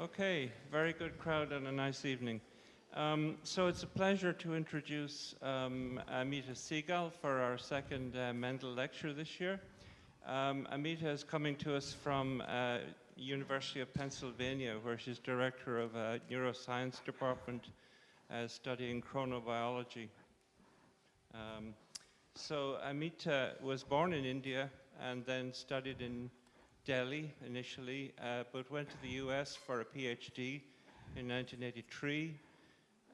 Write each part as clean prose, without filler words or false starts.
Okay, very good crowd and a nice evening. So it's a pleasure to introduce Amita Sehgal for our second MENDEL lecture this year. Amita is coming to us from University of Pennsylvania, where she's director of a neuroscience department studying chronobiology. So Amita was born in India and then studied in Delhi initially, but went to the US for a Ph.D. in 1983.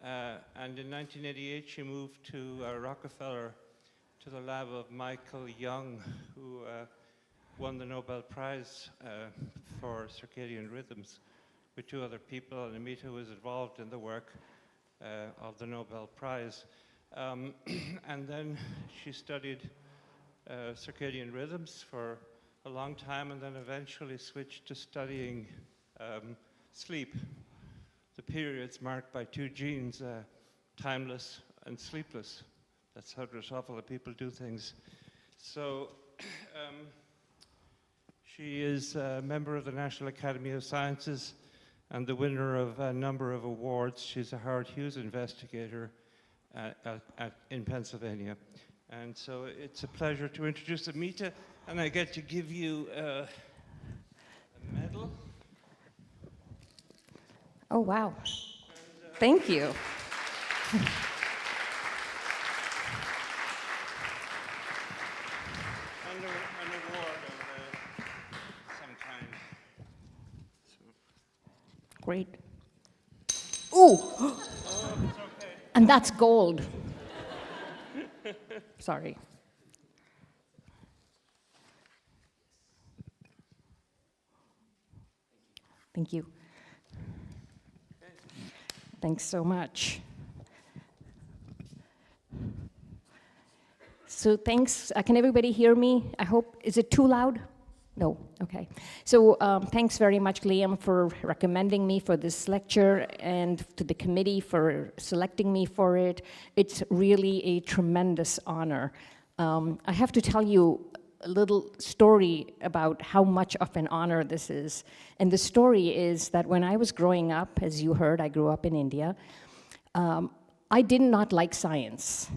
And in 1988, she moved to Rockefeller to the lab of Michael Young, who won the Nobel Prize for circadian rhythms with two other people, and Amita was involved in the work of the Nobel Prize. And then she studied circadian rhythms for a long time, and then eventually switched to studying sleep. The periods marked by two genes, timeless and sleepless. That's how Drosophila people do things. So she is a member of the National Academy of Sciences and the winner of a number of awards. She's a Hughes investigator in Pennsylvania. And so it's a pleasure to introduce Amita, and I get to give you a medal. Oh, wow. Thank you. And an award of some kind. Great. Ooh! Oh, it's okay. And that's gold. Sorry. Thank you. Thanks so much. So thanks. Can everybody hear me? I hope. Is it too loud? No. Okay. So thanks very much, Liam, for recommending me for this lecture, and to the committee for selecting me for it. It's really a tremendous honor. I have to tell you a little story about how much of an honor this is. And the story is that when I was growing up, as you heard, I grew up in India, I did not like science,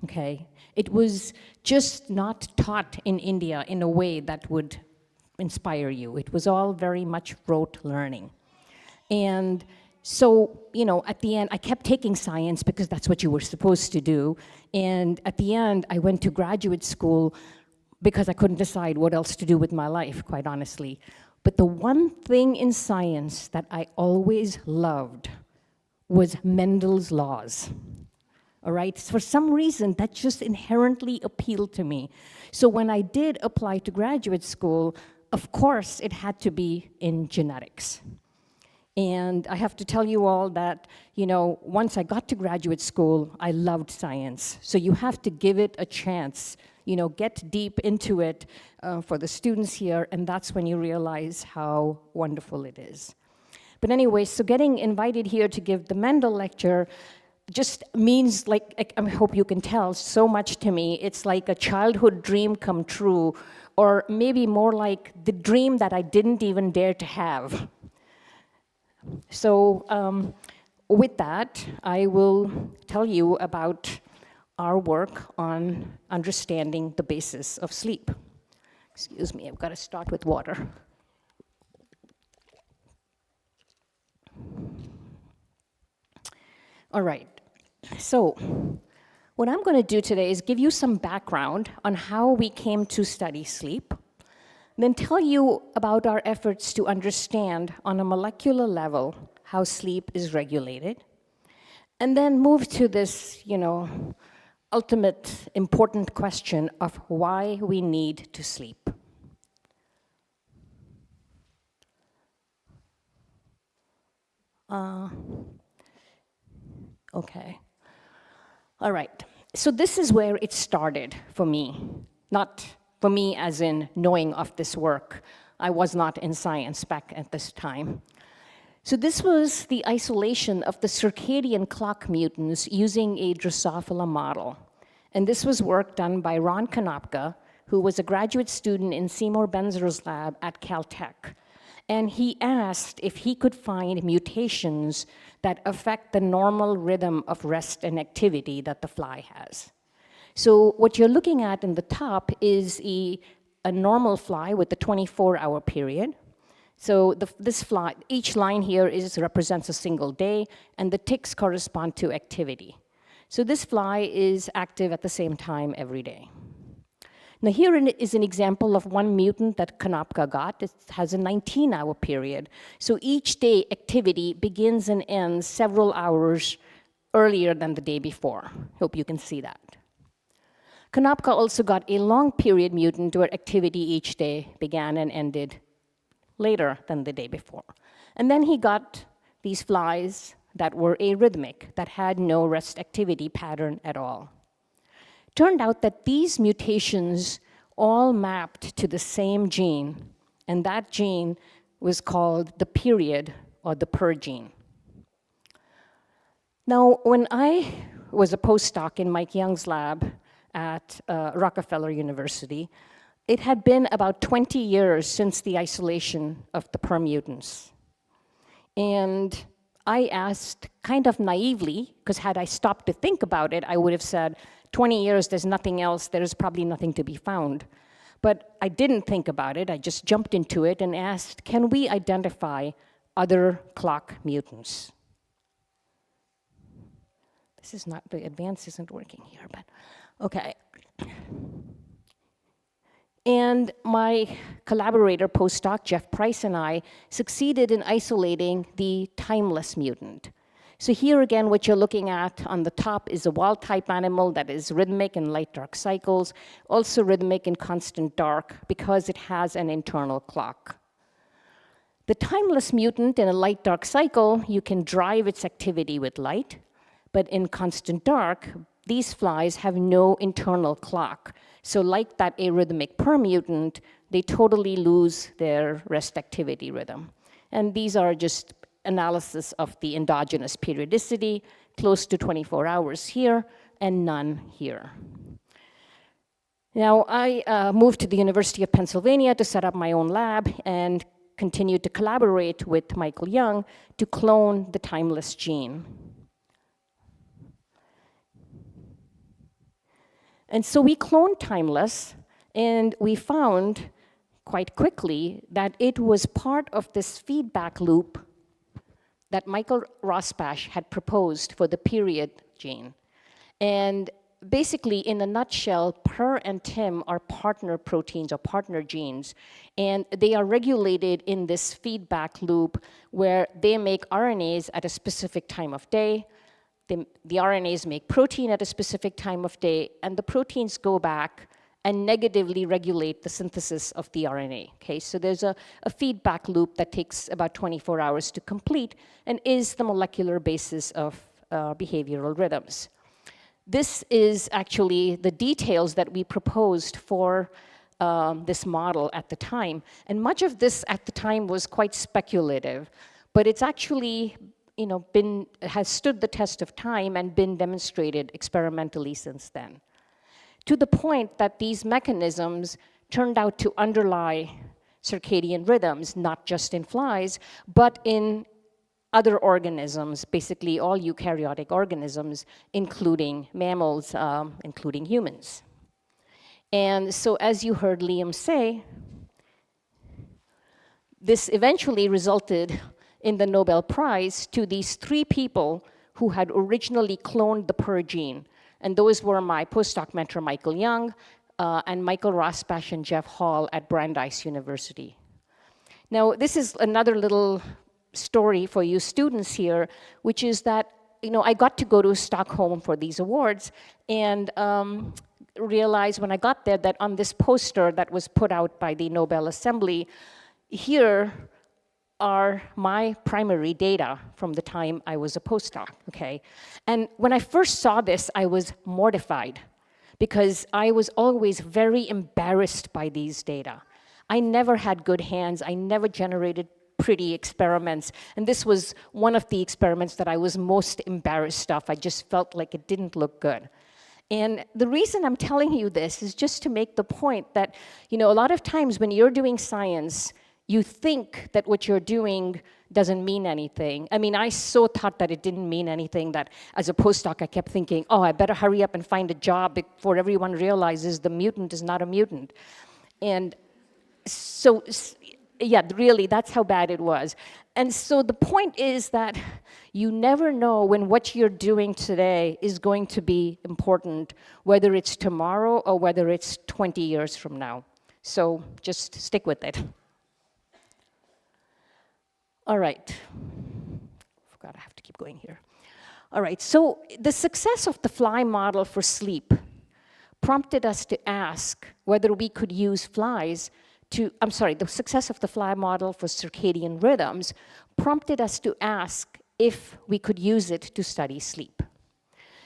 okay? It was just not taught in India in a way that would inspire you. It was all very much rote learning. And so, you know, at the end, I kept taking science because that's what you were supposed to do. And at the end, I went to graduate school because I couldn't decide what else to do with my life, quite honestly. But the one thing in science that I always loved was Mendel's laws. All right, for some reason, that just inherently appealed to me. So when I did apply to graduate school, of course, it had to be in genetics. And I have to tell you all that, you know, once I got to graduate school, I loved science. So you have to give it a chance, you know, get deep into it for the students here, and that's when you realize how wonderful it is. But anyway, so getting invited here to give the Mendel lecture just means, like, I hope you can tell, so much to me. It's like a childhood dream come true, or maybe more like the dream that I didn't even dare to have. So with that, I will tell you about our work on understanding the basis of sleep. Excuse me, I've got to start with water. All right, so what I'm going to do today is give you some background on how we came to study sleep, then tell you about our efforts to understand on a molecular level how sleep is regulated, and then move to this, you know, ultimate important question of why we need to sleep. Okay. All right. So this is where it started for me. Not for me as in knowing of this work. I was not in science back at this time. So this was the isolation of the circadian clock mutants using a Drosophila model. And this was work done by Ron Konopka, who was a graduate student in Seymour Benzer's lab at Caltech. And he asked if he could find mutations that affect the normal rhythm of rest and activity that the fly has. So what you're looking at in the top is a normal fly with a 24-hour period. So this fly, each line here represents a single day, and the ticks correspond to activity. So this fly is active at the same time every day. Now here is an example of one mutant that Konopka got. It has a 19-hour period. So each day activity begins and ends several hours earlier than the day before. Hope you can see that. Konopka also got a long period mutant where activity each day began and ended later than the day before. And then he got these flies that were arrhythmic, that had no rest activity pattern at all. Turned out that these mutations all mapped to the same gene, and that gene was called the period or the PER gene. Now, when I was a postdoc in Mike Young's lab at Rockefeller University, it had been about 20 years since the isolation of the PER mutants. And I asked kind of naively, because had I stopped to think about it, I would have said, 20 years, there's nothing else, there's probably nothing to be found. But I didn't think about it, I just jumped into it and asked, can we identify other clock mutants? This is not, the advance isn't working here, but okay. And my collaborator, postdoc Jeff Price, and I succeeded in isolating the timeless mutant. So here again, what you're looking at on the top is a wild-type animal that is rhythmic in light-dark cycles, also rhythmic in constant dark because it has an internal clock. The timeless mutant in a light-dark cycle, you can drive its activity with light, but in constant dark, these flies have no internal clock. So like that arrhythmic PER mutant, they totally lose their rest activity rhythm. And these are just analysis of the endogenous periodicity, close to 24 hours here, and none here. Now, I moved to the University of Pennsylvania to set up my own lab and continued to collaborate with Michael Young to clone the timeless gene. And so we cloned timeless, and we found quite quickly that it was part of this feedback loop that Michael Rosbash had proposed for the period gene. And basically, in a nutshell, PER and TIM are partner proteins or partner genes, and they are regulated in this feedback loop where they make RNAs at a specific time of day. The RNAs make protein at a specific time of day, and the proteins go back and negatively regulate the synthesis of the RNA. Okay, so there's a feedback loop that takes about 24 hours to complete and is the molecular basis of behavioral rhythms. This is actually the details that we proposed for this model at the time. And much of this at the time was quite speculative, but it's actually has stood the test of time and been demonstrated experimentally since then. To the point that these mechanisms turned out to underlie circadian rhythms, not just in flies, but in other organisms, basically all eukaryotic organisms, including mammals, including humans. And so as you heard Liam say, this eventually resulted in the Nobel Prize to these 3 people who had originally cloned the PER gene. And those were my postdoc mentor, Michael Young, and Michael Rosbash and Jeff Hall at Brandeis University. Now, this is another little story for you students here, which is that, I got to go to Stockholm for these awards and realized when I got there that on this poster that was put out by the Nobel Assembly, here are my primary data from the time I was a postdoc, okay? And when I first saw this, I was mortified because I was always very embarrassed by these data. I never had good hands. I never generated pretty experiments. And this was one of the experiments that I was most embarrassed of. I just felt like it didn't look good. And the reason I'm telling you this is just to make the point that, a lot of times when you're doing science, you think that what you're doing doesn't mean anything. I mean, I so thought that it didn't mean anything that as a postdoc, I kept thinking, oh, I better hurry up and find a job before everyone realizes the mutant is not a mutant. And so, yeah, really, that's how bad it was. And so the point is that you never know when what you're doing today is going to be important, whether it's tomorrow or whether it's 20 years from now. So just stick with it. All right. Forgot I have to keep going here. All right, so the success of the fly model for sleep prompted us to ask whether we could use flies to, the success of the fly model for circadian rhythms prompted us to ask if we could use it to study sleep.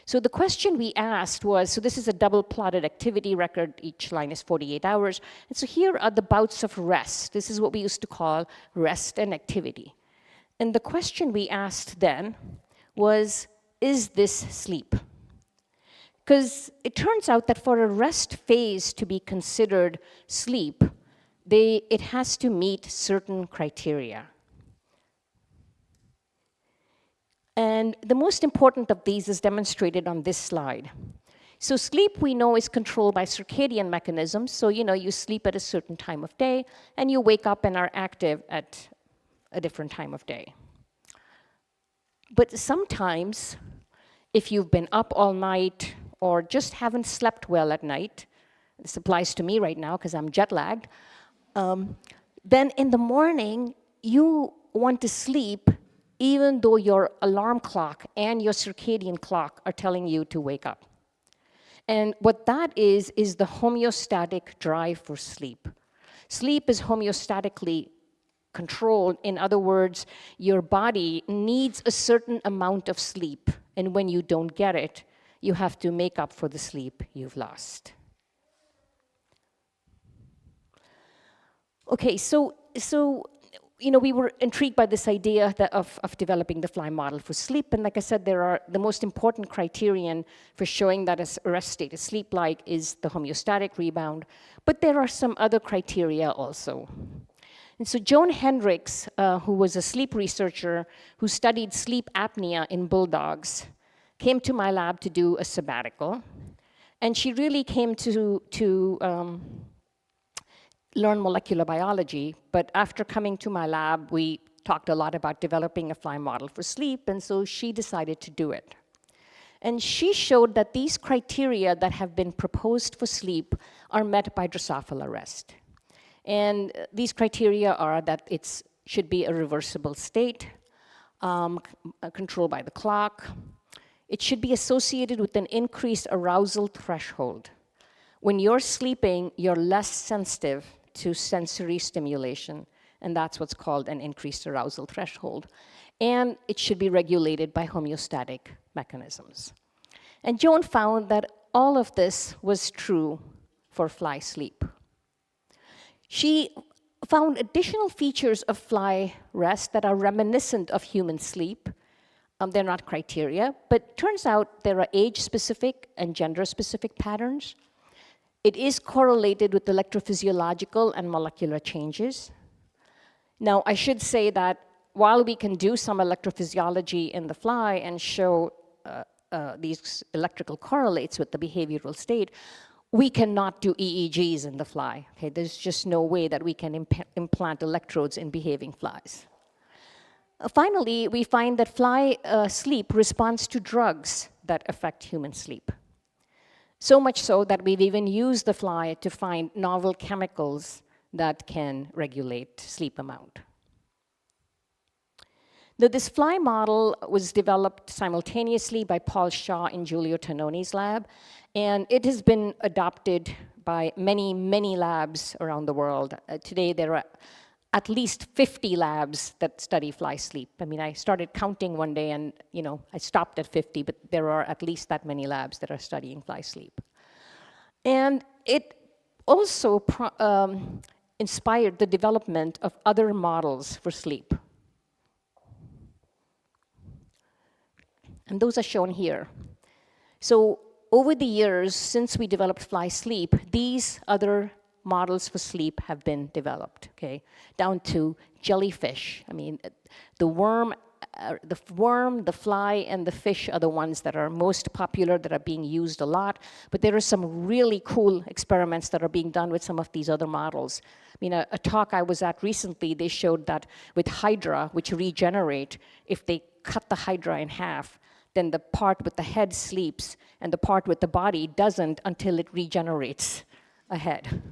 So the question we asked was, so this is a double plotted activity record, each line is 48 hours, and so here are the bouts of rest. This is what we used to call rest and activity. And the question we asked then was, is this sleep? Because it turns out that for a rest phase to be considered sleep, it has to meet certain criteria. And the most important of these is demonstrated on this slide. So sleep, we know, is controlled by circadian mechanisms. So, you sleep at a certain time of day, and you wake up and are active at a different time of day. But sometimes, if you've been up all night or just haven't slept well at night, this applies to me right now because I'm jet lagged, then in the morning, you want to sleep even though your alarm clock and your circadian clock are telling you to wake up. And what that is the homeostatic drive for sleep. Sleep is homeostatically controlled. In other words, your body needs a certain amount of sleep, and when you don't get it, you have to make up for the sleep you've lost. Okay, so we were intrigued by this idea of developing the fly model for sleep, and like I said, the most important criterion for showing that a rest state is sleep-like is the homeostatic rebound, but there are some other criteria also. And so Joan Hendricks, who was a sleep researcher who studied sleep apnea in bulldogs, came to my lab to do a sabbatical, and she really came to learn molecular biology, but after coming to my lab, we talked a lot about developing a fly model for sleep, and so she decided to do it. And she showed that these criteria that have been proposed for sleep are met by Drosophila rest. And these criteria are that it should be a reversible state, controlled by the clock. It should be associated with an increased arousal threshold. When you're sleeping, you're less sensitive to sensory stimulation, and that's what's called an increased arousal threshold. And it should be regulated by homeostatic mechanisms. And Joan found that all of this was true for fly sleep. She found additional features of fly rest that are reminiscent of human sleep. They're not criteria, but turns out there are age-specific and gender-specific patterns. It is correlated with electrophysiological and molecular changes. Now, I should say that while we can do some electrophysiology in the fly and show these electrical correlates with the behavioral state, we cannot do EEGs in the fly. Okay? There's just no way that we can implant electrodes in behaving flies. Finally, we find that fly sleep responds to drugs that affect human sleep. So much so that we've even used the fly to find novel chemicals that can regulate sleep amount. Now, this fly model was developed simultaneously by Paul Shaw in Giulio Tononi's lab, and it has been adopted by many, many labs around the world. Today, there are at least 50 labs that study fly sleep. I mean, I started counting one day and, I stopped at 50, but there are at least that many labs that are studying fly sleep. And it also inspired the development of other models for sleep. And those are shown here. So over the years, since we developed fly sleep, these other models for sleep have been developed, okay? Down to jellyfish. I mean, the worm, the fly, and the fish are the ones that are most popular, that are being used a lot. But there are some really cool experiments that are being done with some of these other models. I mean, a talk I was at recently, they showed that with hydra, which regenerate, if they cut the hydra in half, then the part with the head sleeps, and the part with the body doesn't until it regenerates a head.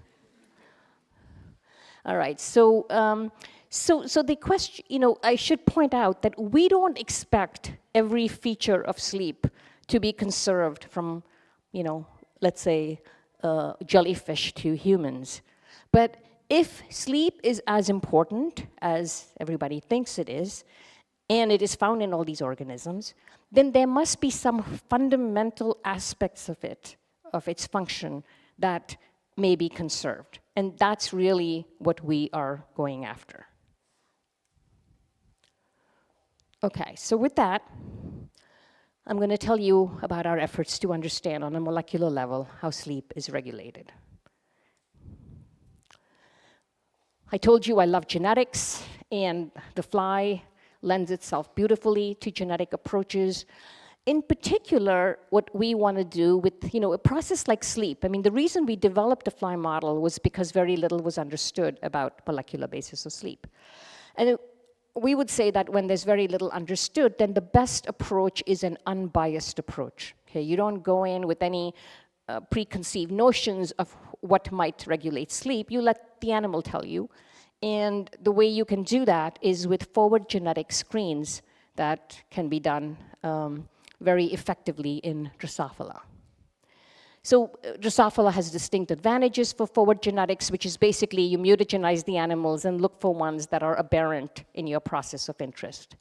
All right, so the question, I should point out that we don't expect every feature of sleep to be conserved from, let's say, jellyfish to humans. But if sleep is as important as everybody thinks it is, and it is found in all these organisms, then there must be some fundamental aspects of it, of its function, that may be conserved. And that's really what we are going after. Okay, so with that, I'm going to tell you about our efforts to understand on a molecular level how sleep is regulated. I told you I love genetics, and the fly lends itself beautifully to genetic approaches. In particular, what we want to do with a process like sleep. I mean, the reason we developed a fly model was because very little was understood about molecular basis of sleep. And we would say that when there's very little understood, then the best approach is an unbiased approach. Okay, you don't go in with any preconceived notions of what might regulate sleep. You let the animal tell you. And the way you can do that is with forward genetic screens that can be done very effectively in Drosophila. So Drosophila has distinct advantages for forward genetics, which is basically you mutagenize the animals and look for ones that are aberrant in your process of interest.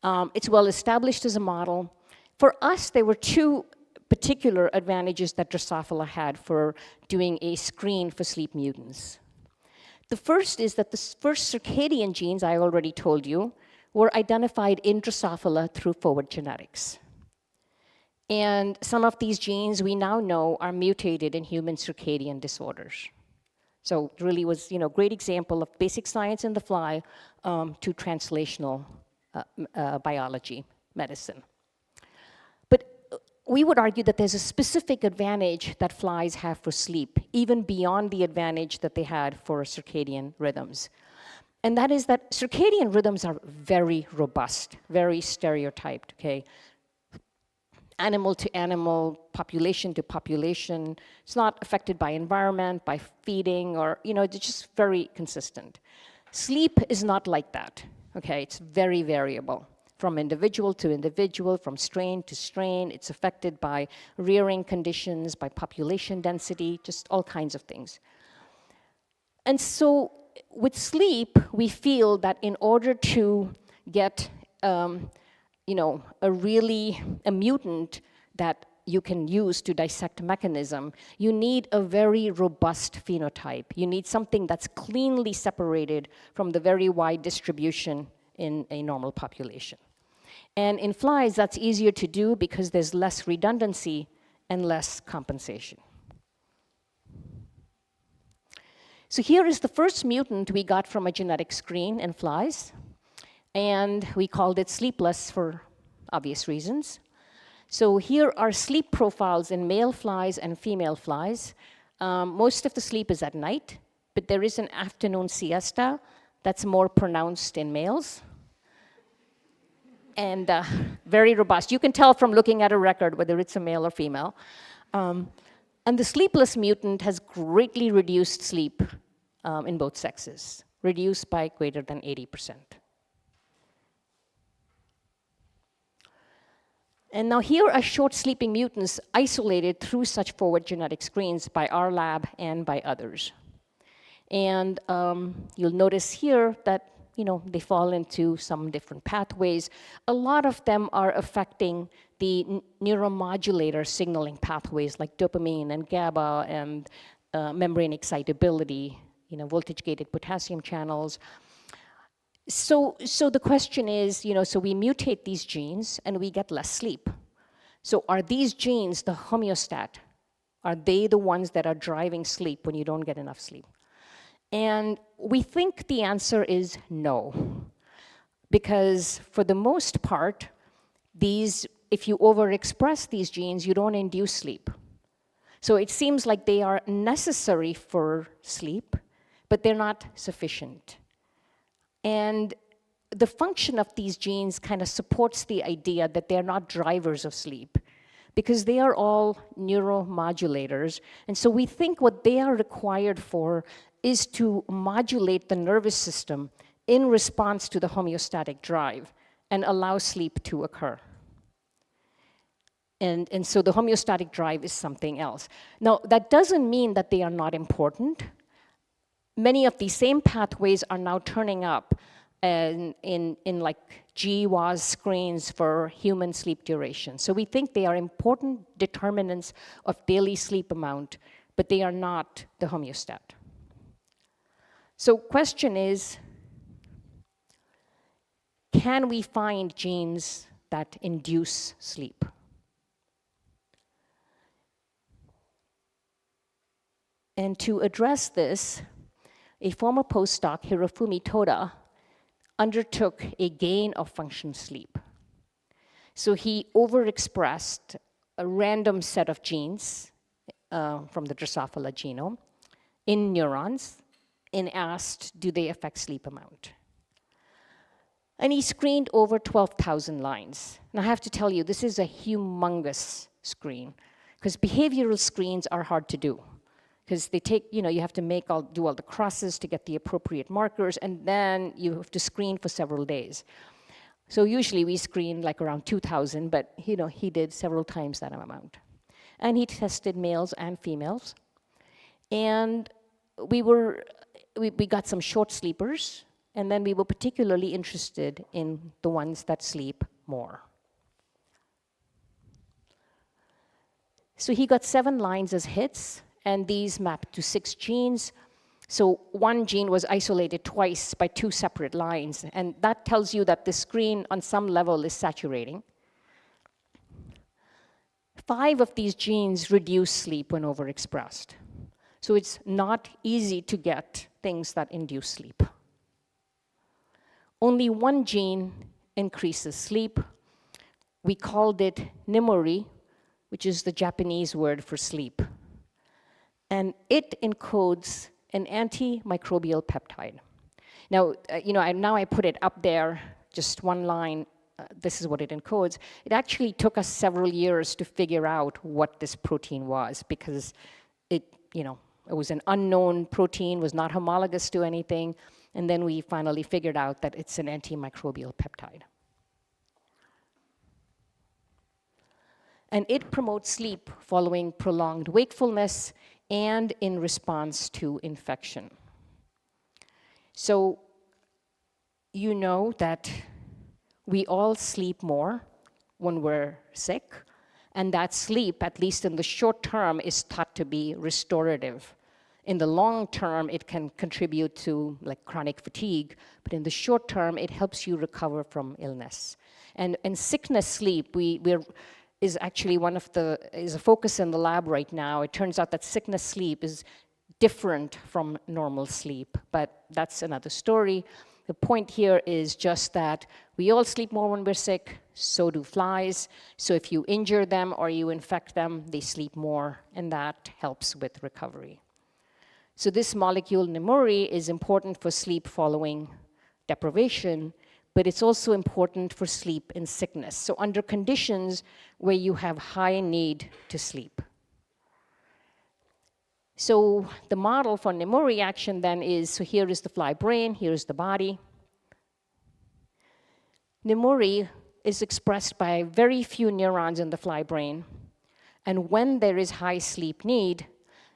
It's well established as a model. For us, there were two particular advantages that Drosophila had for doing a screen for sleep mutants. The first is that the first circadian genes, I already told you, were identified in Drosophila through forward genetics. And some of these genes we now know are mutated in human circadian disorders. So it really was, great example of basic science in the fly to translational biology, medicine. But we would argue that there's a specific advantage that flies have for sleep, even beyond the advantage that they had for circadian rhythms. And that is that circadian rhythms are very robust, very stereotyped, okay? Animal to animal, population to population. It's not affected by environment, by feeding, or, it's just very consistent. Sleep is not like that, okay? It's very variable. From individual to individual, from strain to strain. It's affected by rearing conditions, by population density, just all kinds of things. And so with sleep, we feel that in order to get a mutant that you can use to dissect mechanism, you need a very robust phenotype. You need something that's cleanly separated from the very wide distribution in a normal population. And in flies, that's easier to do because there's less redundancy and less compensation. So here is the first mutant we got from a genetic screen in flies, and we called it sleepless for obvious reasons. So here are sleep profiles in male flies and female flies. Most of the sleep is at night, but there is an afternoon siesta that's more pronounced in males. And very robust. You can tell from looking at a record whether it's a male or female. And the sleepless mutant has greatly reduced sleep in both sexes, reduced by greater than 80%. And now here are short sleeping mutants isolated through such forward genetic screens by our lab and by others. And you'll notice here that they fall into some different pathways. A lot of them are affecting the neuromodulator signaling pathways like dopamine and GABA and membrane excitability, voltage-gated potassium channels. So the question is, so we mutate these genes and we get less sleep. So are these genes the homeostat? Are they the ones that are driving sleep when you don't get enough sleep? And we think the answer is no. Because for the most part, if you overexpress these genes, you don't induce sleep. So it seems like they are necessary for sleep, but they're not sufficient. And the function of these genes kind of supports the idea that they're not drivers of sleep, because they are all neuromodulators. And so we think what they are required for is to modulate the nervous system in response to the homeostatic drive and allow sleep to occur. And so the homeostatic drive is something else. Now, that doesn't mean that they are not important. Many of these same pathways are now turning up in like GWAS screens for human sleep duration. So we think they are important determinants of daily sleep amount, but they are not the homeostat. So question is, can we find genes that induce sleep? And to address this, a former postdoc, Hirofumi Toda, undertook a gain-of-function sleep. So he overexpressed a random set of genes from the Drosophila genome in neurons and asked, do they affect sleep amount? And he screened over 12,000 lines. And I have to tell you, this is a humongous screen, because behavioral screens are hard to do. Because they take, you have to do all the crosses to get the appropriate markers, and then you have to screen for several days. So usually we screen like around 2,000, but he did several times that amount. And he tested males and females. And we got some short sleepers, and then we were particularly interested in the ones that sleep more. So he got 7 lines as hits, and these mapped to 6 genes. So one gene was isolated twice by 2 separate lines, and that tells you that the screen on some level is saturating. 5 of these genes reduce sleep when overexpressed. So it's not easy to get things that induce sleep. Only 1 gene increases sleep. We called it nimori, which is the Japanese word for sleep. And it encodes an antimicrobial peptide. Now, now I put it up there, just 1 line. This is what it encodes. It actually took us several years to figure out what this protein was, because it was an unknown protein, was not homologous to anything, and then we finally figured out that it's an antimicrobial peptide. And it promotes sleep following prolonged wakefulness and in response to infection. So you know that we all sleep more when we're sick, and that sleep, at least in the short term, is thought to be restorative. In the long term, it can contribute to like chronic fatigue, but in the short term, it helps you recover from illness. And sickness sleep, is actually is a focus in the lab right now. It turns out that sickness sleep is different from normal sleep, but that's another story. The point here is just that we all sleep more when we're sick, so do flies. So if you injure them or you infect them, they sleep more, and that helps with recovery. So this molecule, nimori, is important for sleep following deprivation, but it's also important for sleep in sickness. So under conditions where you have high need to sleep. So the model for nimori action then is, so here is the fly brain, here is the body. Nimori is expressed by very few neurons in the fly brain, and when there is high sleep need,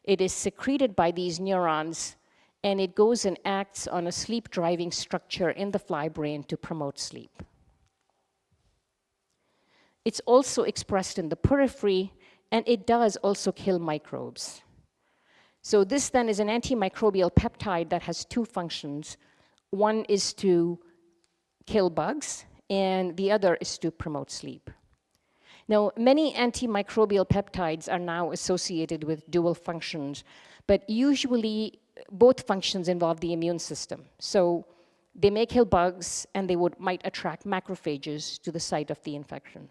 it is secreted by these neurons, and it goes and acts on a sleep-driving structure in the fly brain to promote sleep. It's also expressed in the periphery, and it does also kill microbes. So this then is an antimicrobial peptide that has 2 functions. One is to kill bugs, and the other is to promote sleep. Now, many antimicrobial peptides are now associated with dual functions, but usually both functions involve the immune system. So they may kill bugs, and they might attract macrophages to the site of the infection.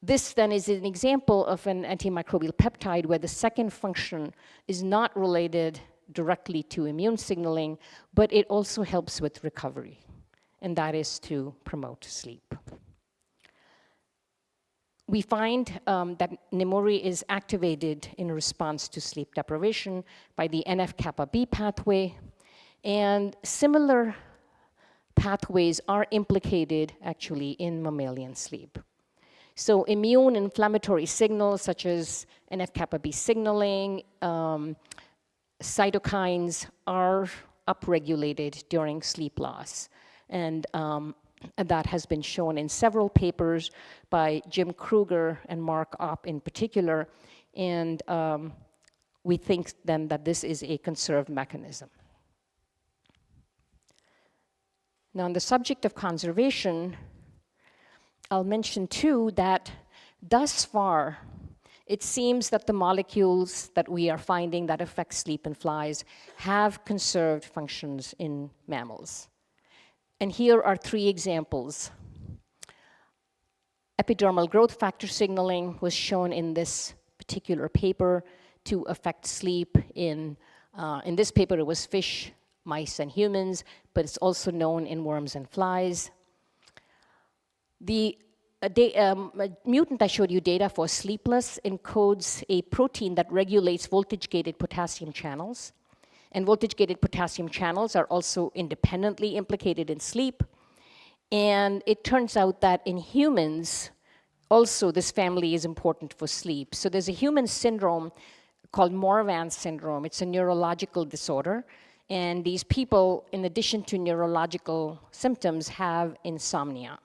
This then is an example of an antimicrobial peptide where the second function is not related directly to immune signaling, but it also helps with recovery, and that is to promote sleep. We find that Nimuri is activated in response to sleep deprivation by the NF-kappa B pathway, and similar pathways are implicated actually in mammalian sleep. So immune inflammatory signals such as NF-kappa B signaling, cytokines are upregulated during sleep loss. And that has been shown in several papers by Jim Kruger and Mark Opp in particular. And we think then that this is a conserved mechanism. Now, on the subject of conservation, I'll mention too that thus far, it seems that the molecules that we are finding that affect sleep in flies have conserved functions in mammals. And here are 3 examples. Epidermal growth factor signaling was shown in this particular paper to affect sleep in this paper it was fish, mice, and humans, but it's also known in worms and flies. The mutant I showed you data for sleepless encodes a protein that regulates voltage-gated potassium channels. And voltage-gated potassium channels are also independently implicated in sleep. And it turns out that in humans, also this family is important for sleep. So there's a human syndrome called Morvan syndrome. It's a neurological disorder. And these people, in addition to neurological symptoms, have insomnia.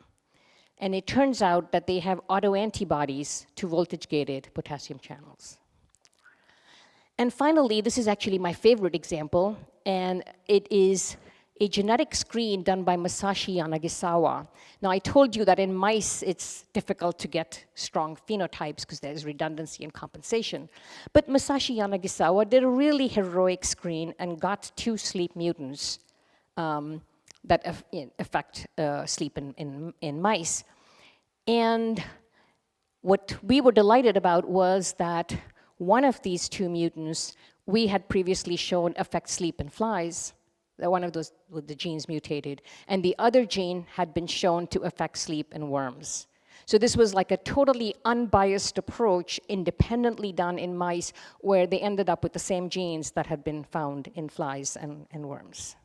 And it turns out that they have autoantibodies to voltage-gated potassium channels. And finally, this is actually my favorite example, and it is a genetic screen done by Masashi Yanagisawa. Now, I told you that in mice, it's difficult to get strong phenotypes because there's redundancy and compensation. But Masashi Yanagisawa did a really heroic screen and got 2 sleep mutants that affect sleep in mice. And what we were delighted about was that one of these 2 mutants we had previously shown affects sleep in flies. One of those with the genes mutated. And the other gene had been shown to affect sleep in worms. So this was like a totally unbiased approach, independently done in mice, where they ended up with the same genes that had been found in flies and worms.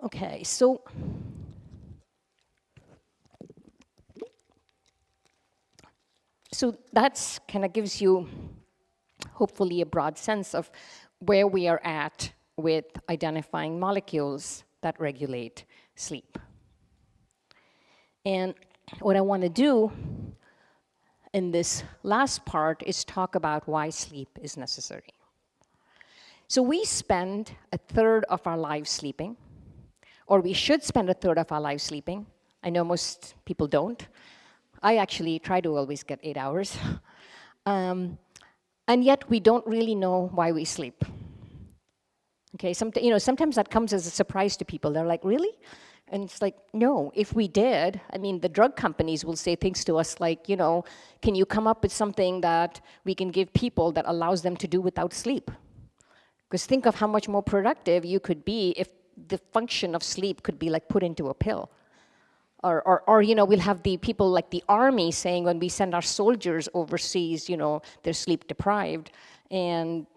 Okay, so that's kind of gives you hopefully a broad sense of where we are at with identifying molecules that regulate sleep. And what I want to do in this last part is talk about why sleep is necessary. So we spend 1/3 of our lives sleeping, or we should spend 1/3 of our lives sleeping. I know most people don't. I actually try to always get 8 hours. And yet we don't really know why we sleep. Okay, sometimes that comes as a surprise to people. They're like, really? And it's like, no, if we did, I mean, the drug companies will say things to us like, can you come up with something that we can give people that allows them to do without sleep? Because think of how much more productive you could be if the function of sleep could be like put into a pill. Or we'll have the people like the army saying when we send our soldiers overseas, they're sleep deprived, and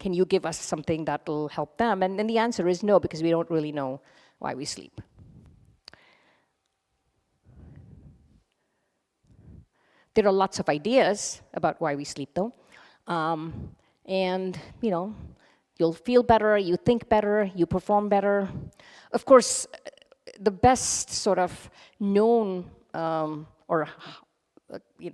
can you give us something that will help them? And the answer is no, because we don't really know why we sleep. There are lots of ideas about why we sleep, though, and you'll feel better, you think better, you perform better. Of course, the best sort of known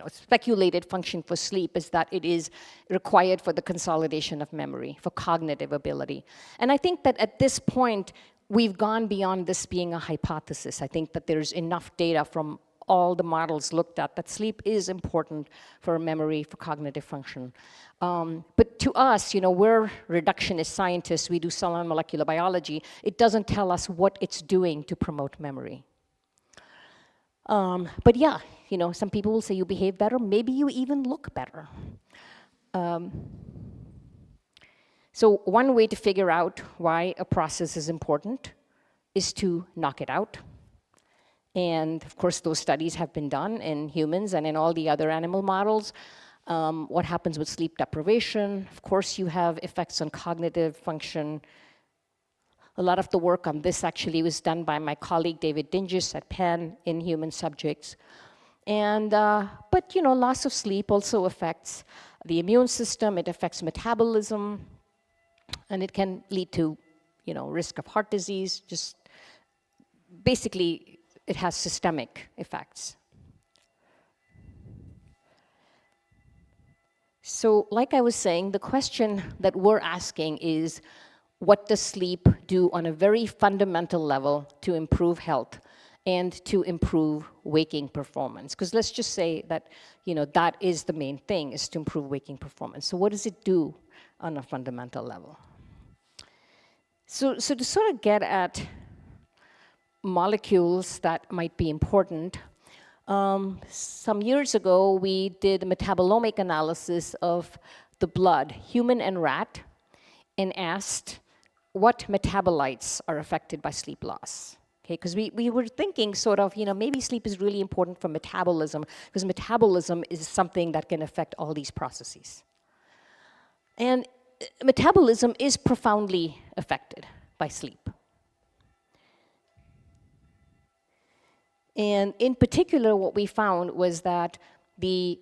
speculated function for sleep is that it is required for the consolidation of memory, for cognitive ability. And I think that at this point, we've gone beyond this being a hypothesis. I think that there's enough data from all the models looked at that sleep is important for memory, for cognitive function. But to us, we're reductionist scientists, we do cell and molecular biology. It doesn't tell us what it's doing to promote memory. But yeah, some people will say you behave better, maybe you even look better. So one way to figure out why a process is important is to knock it out. And of course, those studies have been done in humans and in all the other animal models. What happens with sleep deprivation? Of course, you have effects on cognitive function. A lot of the work on this actually was done by my colleague David Dinges at Penn in human subjects. And, but loss of sleep also affects the immune system, it affects metabolism, and it can lead to, risk of heart disease. Just basically, it has systemic effects. So like I was saying, the question that we're asking is, what does sleep do on a very fundamental level to improve health and to improve waking performance? Because let's just say that, that is the main thing, is to improve waking performance. So what does it do on a fundamental level? So to sort of get at molecules that might be important, some years ago, we did a metabolomic analysis of the blood, human and rat, and asked what metabolites are affected by sleep loss. Okay, because we were thinking sort of, maybe sleep is really important for metabolism, because metabolism is something that can affect all these processes. And metabolism is profoundly affected by sleep. And in particular, what we found was that the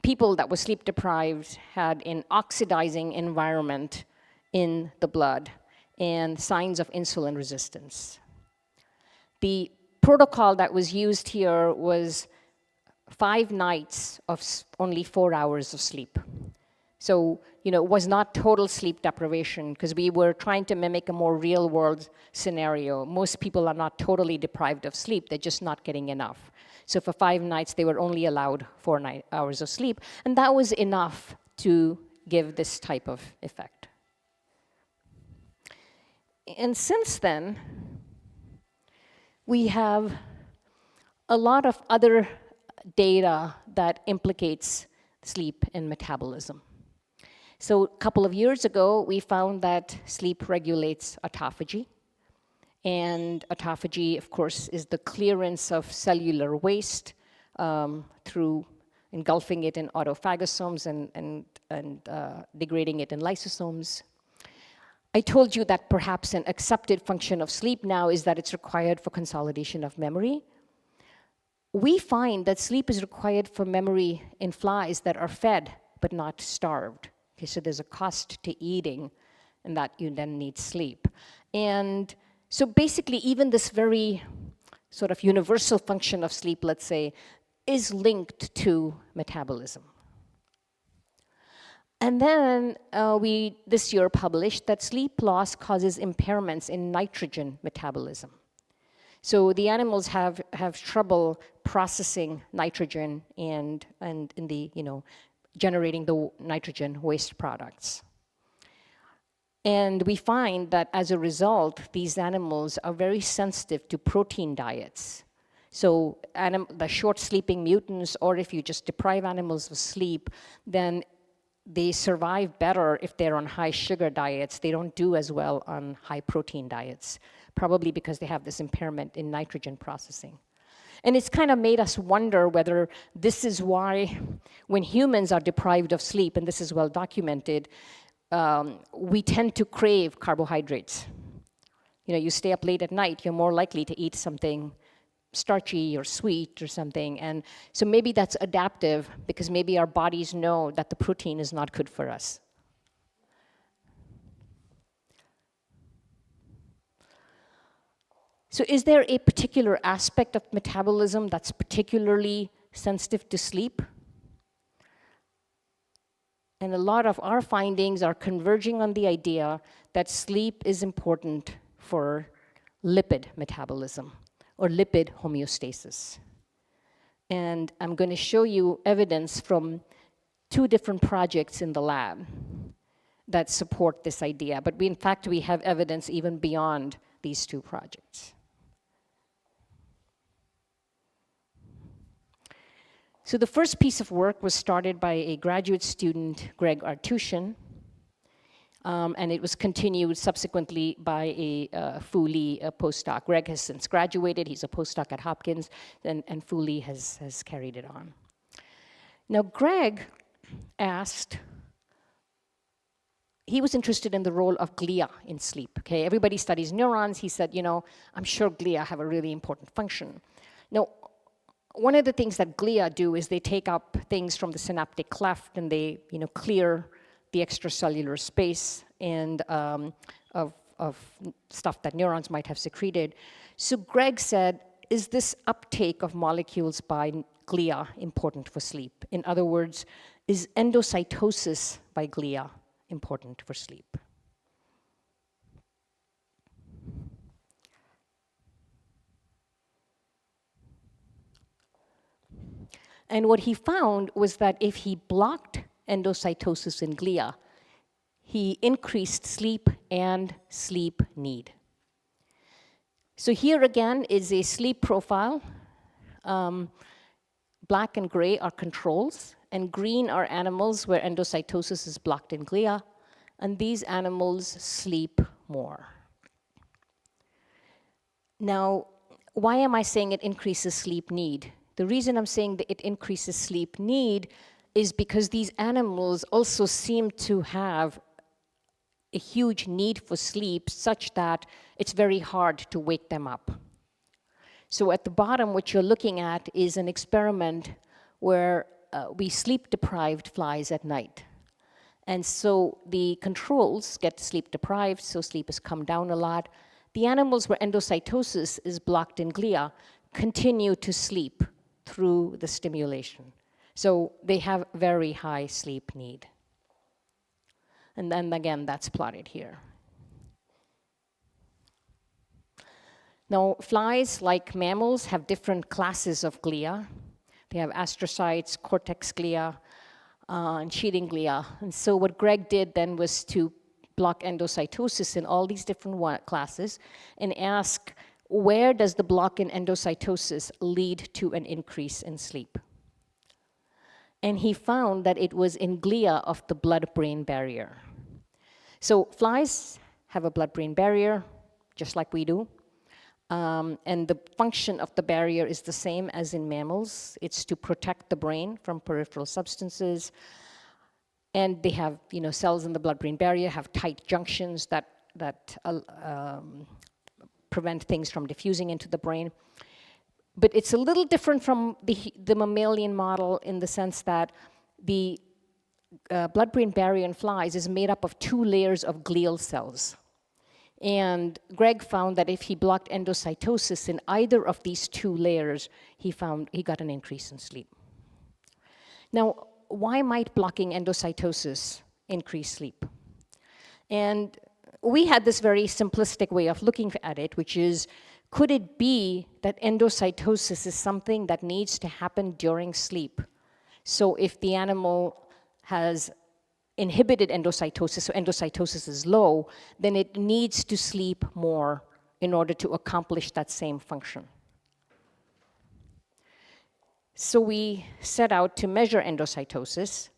people that were sleep deprived had an oxidizing environment in the blood and signs of insulin resistance. The protocol that was used here was 5 nights of only 4 hours of sleep. So, it was not total sleep deprivation, because we were trying to mimic a more real-world scenario. Most people are not totally deprived of sleep, they're just not getting enough. So for 5 nights, they were only allowed 4 hours of sleep, and that was enough to give this type of effect. And since then, we have a lot of other data that implicates sleep and metabolism. So a couple of years ago, we found that sleep regulates autophagy. And autophagy, of course, is the clearance of cellular waste through engulfing it in autophagosomes and degrading it in lysosomes. I told you that perhaps an accepted function of sleep now is that it's required for consolidation of memory. We find that sleep is required for memory in flies that are fed but not starved. Okay, so there's a cost to eating, and that you then need sleep. And so basically, even this very sort of universal function of sleep, let's say, is linked to metabolism. And then we, this year, published that sleep loss causes impairments in nitrogen metabolism. So the animals have trouble processing nitrogen and in the, generating the nitrogen waste products. And we find that as a result, these animals are very sensitive to protein diets. So the short sleeping mutants, or if you just deprive animals of sleep, then they survive better if they're on high sugar diets. They don't do as well on high protein diets, probably because they have this impairment in nitrogen processing. And it's kind of made us wonder whether this is why when humans are deprived of sleep, and this is well documented, we tend to crave carbohydrates. You stay up late at night, you're more likely to eat something starchy or sweet or something. And so maybe that's adaptive, because maybe our bodies know that the protein is not good for us. So is there a particular aspect of metabolism that's particularly sensitive to sleep? And a lot of our findings are converging on the idea that sleep is important for lipid metabolism or lipid homeostasis. And I'm going to show you evidence from 2 different projects in the lab that support this idea. But in fact, we have evidence even beyond these 2 projects. So the first piece of work was started by a graduate student, Greg Artushan, and it was continued subsequently by a Fu Lee, a postdoc. Greg has since graduated. He's a postdoc at Hopkins, and Fu Lee has carried it on. Now, Greg asked, he was interested in the role of glia in sleep. Okay, everybody studies neurons. He said, I'm sure glia have a really important function. Now, one of the things that glia do is they take up things from the synaptic cleft and they, clear the extracellular space and of stuff that neurons might have secreted. So Greg said, is this uptake of molecules by glia important for sleep? In other words, is endocytosis by glia important for sleep? And what he found was that if he blocked endocytosis in glia, he increased sleep and sleep need. So here again is a sleep profile. Black and gray are controls, and green are animals where endocytosis is blocked in glia, and these animals sleep more. Now, why am I saying it increases sleep need? The reason I'm saying that it increases sleep need is because these animals also seem to have a huge need for sleep such that it's very hard to wake them up. So at the bottom, what you're looking at is an experiment where we sleep-deprived flies at night. And so the controls get sleep-deprived, so sleep has come down a lot. The animals where endocytosis is blocked in glia continue to sleep through the stimulation. So they have very high sleep need. And then again, that's plotted here. Now, flies, like mammals, have different classes of glia. They have astrocytes, cortex glia, and sheathing glia. And so what Greg did then was to block endocytosis in all these different classes and ask, where does the block in endocytosis lead to an increase in sleep? And he found that it was in glia of the blood-brain barrier. So flies have a blood-brain barrier, just like we do. And the function of the barrier is the same as in mammals. It's to protect the brain from peripheral substances. And they have, cells in the blood-brain barrier have tight junctions that prevent things from diffusing into the brain. But it's a little different from the mammalian model in the sense that the blood-brain barrier in flies is made up of 2 layers of glial cells. And Greg found that if he blocked endocytosis in either of these 2 layers, he got an increase in sleep. Now, why might blocking endocytosis increase sleep? And we had this very simplistic way of looking at it, which is, could it be that endocytosis is something that needs to happen during sleep? So if the animal has inhibited endocytosis, so endocytosis is low, then it needs to sleep more in order to accomplish that same function. So we set out to measure endocytosis,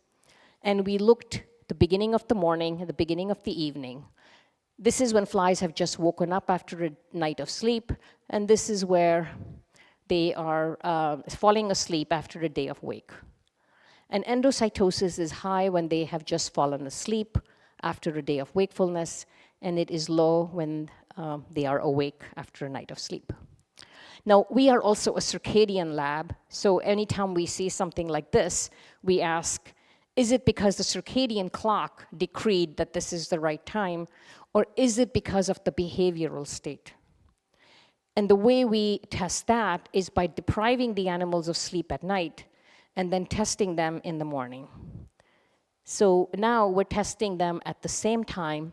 and we looked the beginning of the morning and the beginning of the evening. This is when flies have just woken up after a night of sleep, and this is where they are falling asleep after a day of wake. And endocytosis is high when they have just fallen asleep after a day of wakefulness, and it is low when they are awake after a night of sleep. Now, we are also a circadian lab, so anytime we see something like this, we ask, is it because the circadian clock decreed that this is the right time, or is it because of the behavioral state? And the way we test that is by depriving the animals of sleep at night and then testing them in the morning. So now we're testing them at the same time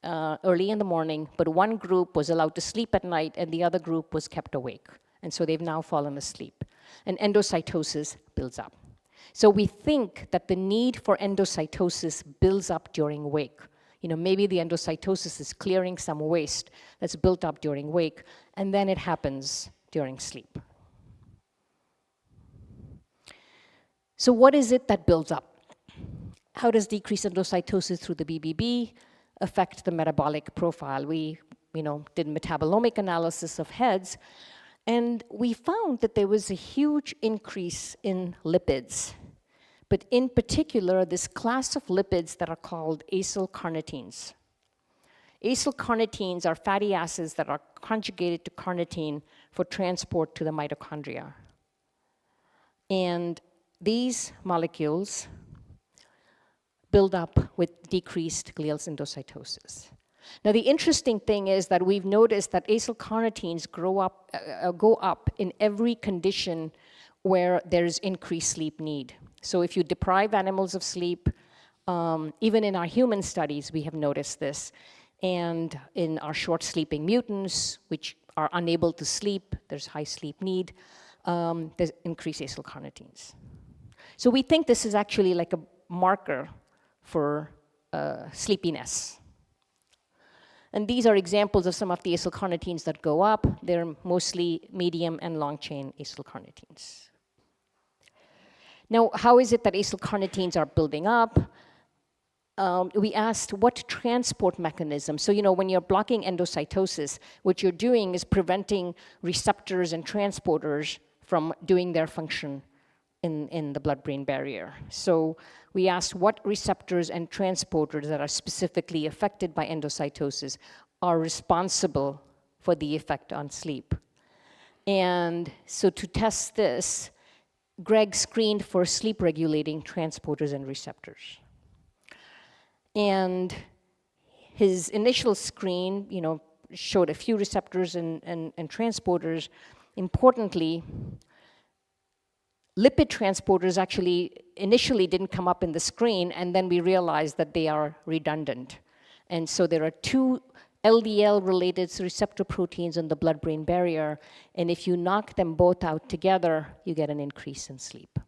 early in the morning, but one group was allowed to sleep at night and the other group was kept awake. And so they've now fallen asleep. And endocytosis builds up. So we think that the need for endocytosis builds up during wake. You know, maybe the endocytosis is clearing some waste that's built up during wake, and then it happens during sleep. So what is it that builds up? How does decreased endocytosis through the BBB affect the metabolic profile? We did metabolomic analysis of heads, and we found that there was a huge increase in lipids, but in particular, this class of lipids that are called acylcarnitines. Acylcarnitines are fatty acids that are conjugated to carnitine for transport to the mitochondria. And these molecules build up with decreased glial endocytosis. Now, the interesting thing is that we've noticed that acylcarnitines go up in every condition where there's increased sleep need. So if you deprive animals of sleep, even in our human studies, we have noticed this. And in our short sleeping mutants, which are unable to sleep, there's high sleep need, there's increased acylcarnitines. So we think this is actually like a marker for sleepiness. And these are examples of some of the acylcarnitines that go up. They're mostly medium and long chain acylcarnitines. Now, how is it that acylcarnitines are building up? We asked what transport mechanism. So, when you're blocking endocytosis, what you're doing is preventing receptors and transporters from doing their function in the blood-brain barrier. So we asked what receptors and transporters that are specifically affected by endocytosis are responsible for the effect on sleep. And so to test this, Greg screened for sleep-regulating transporters and receptors. And his initial screen, showed a few receptors and transporters. Importantly, lipid transporters actually initially didn't come up in the screen, and then we realized that they are redundant. And so there are two LDL-related receptor proteins in the blood-brain barrier, and if you knock them both out together, you get an increase in sleep.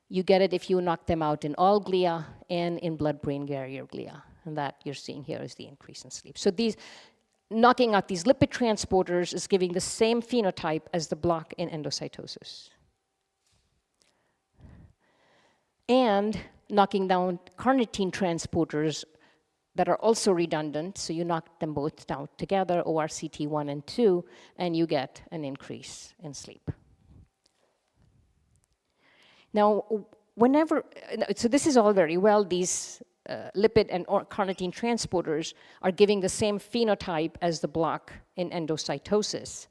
You get it if you knock them out in all glia and in blood-brain barrier glia, and that you're seeing here is the increase in sleep. So knocking out these lipid transporters is giving the same phenotype as the block in endocytosis. And knocking down carnitine transporters that are also redundant, so you knock them both down together, ORCT1 and 2, and you get an increase in sleep. Now, so this is all very well, these lipid and carnitine transporters are giving the same phenotype as the block in endocytosis,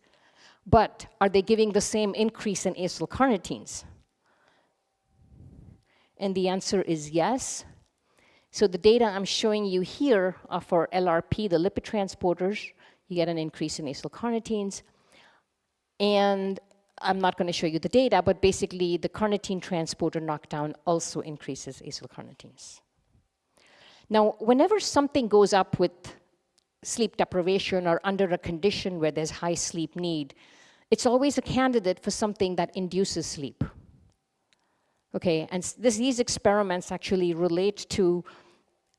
but are they giving the same increase in acylcarnitines? And the answer is yes. So the data I'm showing you here are for LRP, the lipid transporters. You get an increase in acylcarnitines. And I'm not going to show you the data, but basically the carnitine transporter knockdown also increases acylcarnitines. Now, whenever something goes up with sleep deprivation or under a condition where there's high sleep need, it's always a candidate for something that induces sleep. Okay, and these experiments actually relate to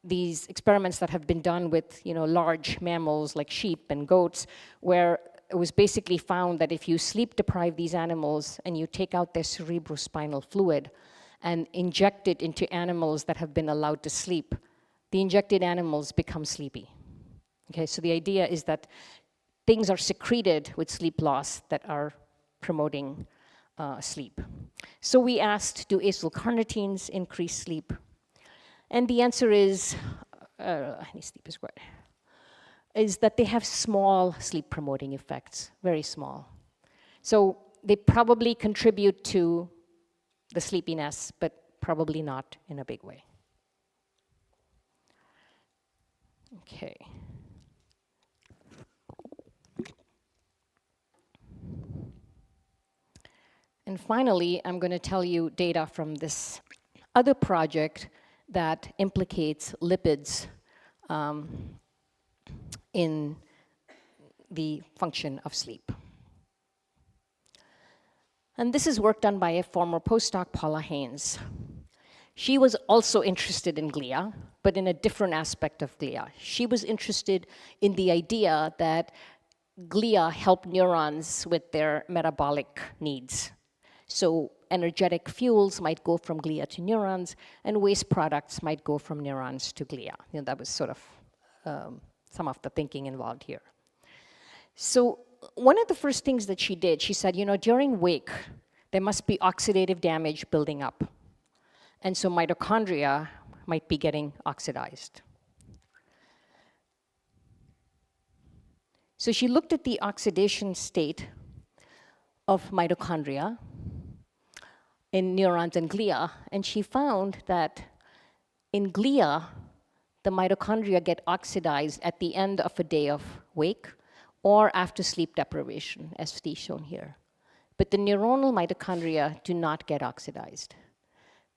these experiments that have been done with large mammals like sheep and goats, where it was basically found that if you sleep deprive these animals and you take out their cerebrospinal fluid and inject it into animals that have been allowed to sleep, the injected animals become sleepy. Okay, so the idea is that things are secreted with sleep loss that are promoting sleep. So we asked, do acylcarnitines increase sleep? And the answer is, sleep is great, is that they have small sleep promoting effects, very small. So they probably contribute to the sleepiness, but probably not in a big way. Okay. And finally, I'm going to tell you data from this other project that implicates lipids in the function of sleep. And this is work done by a former postdoc, Paula Haynes. She was also interested in glia, but in a different aspect of glia. She was interested in the idea that glia help neurons with their metabolic needs. So energetic fuels might go from glia to neurons, and waste products might go from neurons to glia. You know, that was sort of some of the thinking involved here. So one of the first things that she did, she said, you know, during wake, there must be oxidative damage building up. And so mitochondria might be getting oxidized. So she looked at the oxidation state of mitochondria in neurons and glia, and she found that in glia, the mitochondria get oxidized at the end of a day of wake or after sleep deprivation, as shown here. But the neuronal mitochondria do not get oxidized.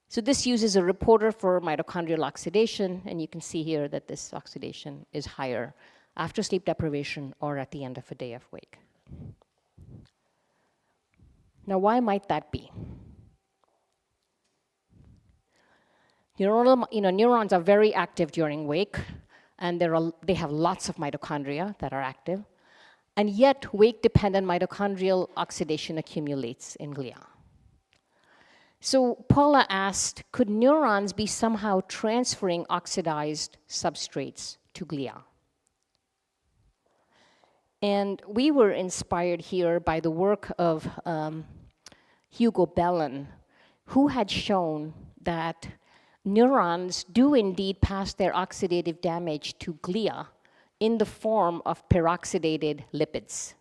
So this uses a reporter for mitochondrial oxidation, and you can see here that this oxidation is higher after sleep deprivation or at the end of a day of wake. Now, why might that be? Neurons are very active during wake, and they have lots of mitochondria that are active, and yet wake-dependent mitochondrial oxidation accumulates in glia. So Paula asked, could neurons be somehow transferring oxidized substrates to glia? And we were inspired here by the work of Hugo Bellin, who had shown that neurons do indeed pass their oxidative damage to glia in the form of peroxidated lipids.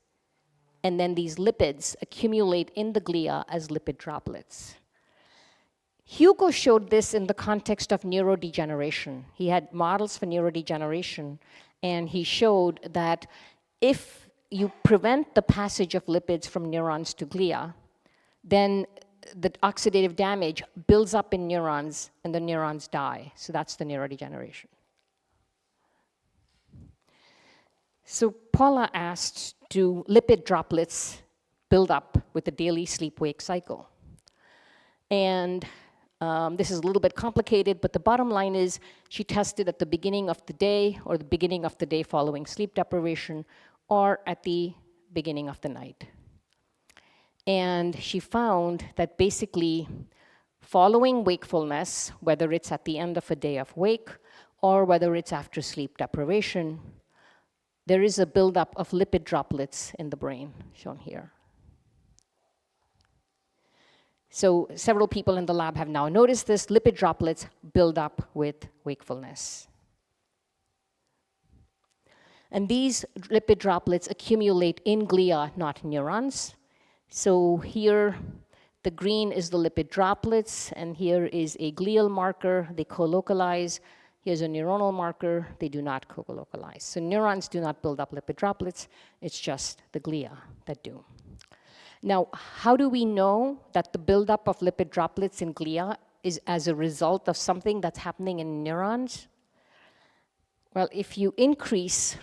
And then these lipids accumulate in the glia as lipid droplets. Hugo showed this in the context of neurodegeneration. He had models for neurodegeneration, and he showed that if you prevent the passage of lipids from neurons to glia, then the oxidative damage builds up in neurons, and the neurons die. So that's the neurodegeneration. So Paula asked, do lipid droplets build up with the daily sleep-wake cycle? And this is a little bit complicated, but the bottom line is she tested at the beginning of the day or the beginning of the day following sleep deprivation or at the beginning of the night. And she found that basically following wakefulness, whether it's at the end of a day of wake or whether it's after sleep deprivation, there is a buildup of lipid droplets in the brain, shown here. So several people in the lab have now noticed this. Lipid droplets build up with wakefulness. And these lipid droplets accumulate in glia, not neurons. So here, the green is the lipid droplets, and here is a glial marker. They co-localize. Here's a neuronal marker. They do not co-localize. So neurons do not build up lipid droplets. It's just the glia that do. Now, how do we know that the buildup of lipid droplets in glia is as a result of something that's happening in neurons? Well, if you increase,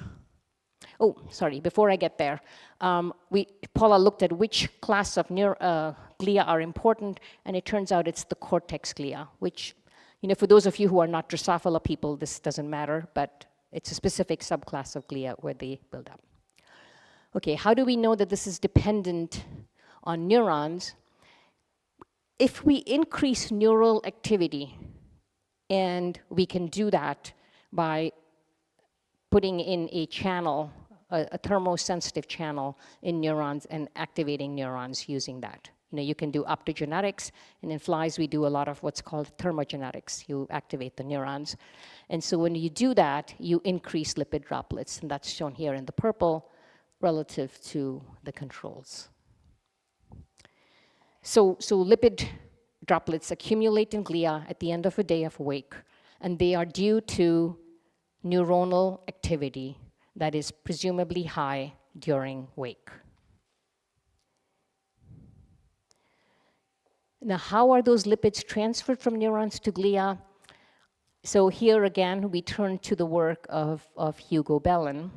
before I get there, Paula looked at which class of glia are important, and it turns out it's the cortex glia, which, for those of you who are not Drosophila people, this doesn't matter, but it's a specific subclass of glia where they build up. Okay, how do we know that this is dependent on neurons? If we increase neural activity, and we can do that by putting in a channel, a thermosensitive channel in neurons and activating neurons using that. You can do optogenetics, and in flies we do a lot of what's called thermogenetics. You activate the neurons. And so when you do that, you increase lipid droplets, and that's shown here in the purple relative to the controls. So lipid droplets accumulate in glia at the end of a day of wake, and they are due to neuronal activity that is presumably high during wake. Now, how are those lipids transferred from neurons to glia? So here again, we turn to the work of Hugo Bellin.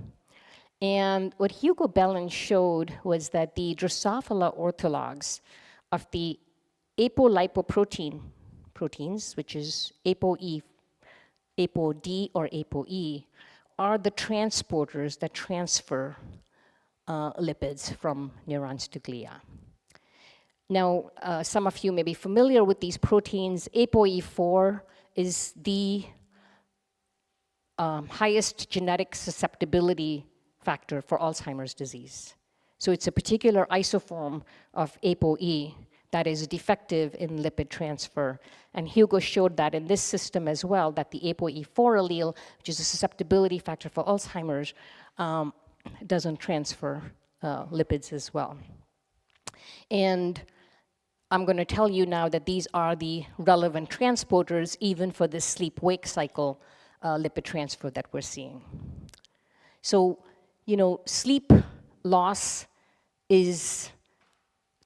And what Hugo Bellin showed was that the Drosophila orthologs of the proteins, which is ApoE, ApoD or ApoE, are the transporters that transfer lipids from neurons to glia. Now, some of you may be familiar with these proteins. ApoE4 is the highest genetic susceptibility factor for Alzheimer's disease. So it's a particular isoform of ApoE that is defective in lipid transfer. And Hugo showed that in this system as well, that the ApoE4 allele, which is a susceptibility factor for Alzheimer's, doesn't transfer lipids as well. And I'm going to tell you now that these are the relevant transporters even for the sleep-wake cycle lipid transfer that we're seeing. So, you know, sleep loss is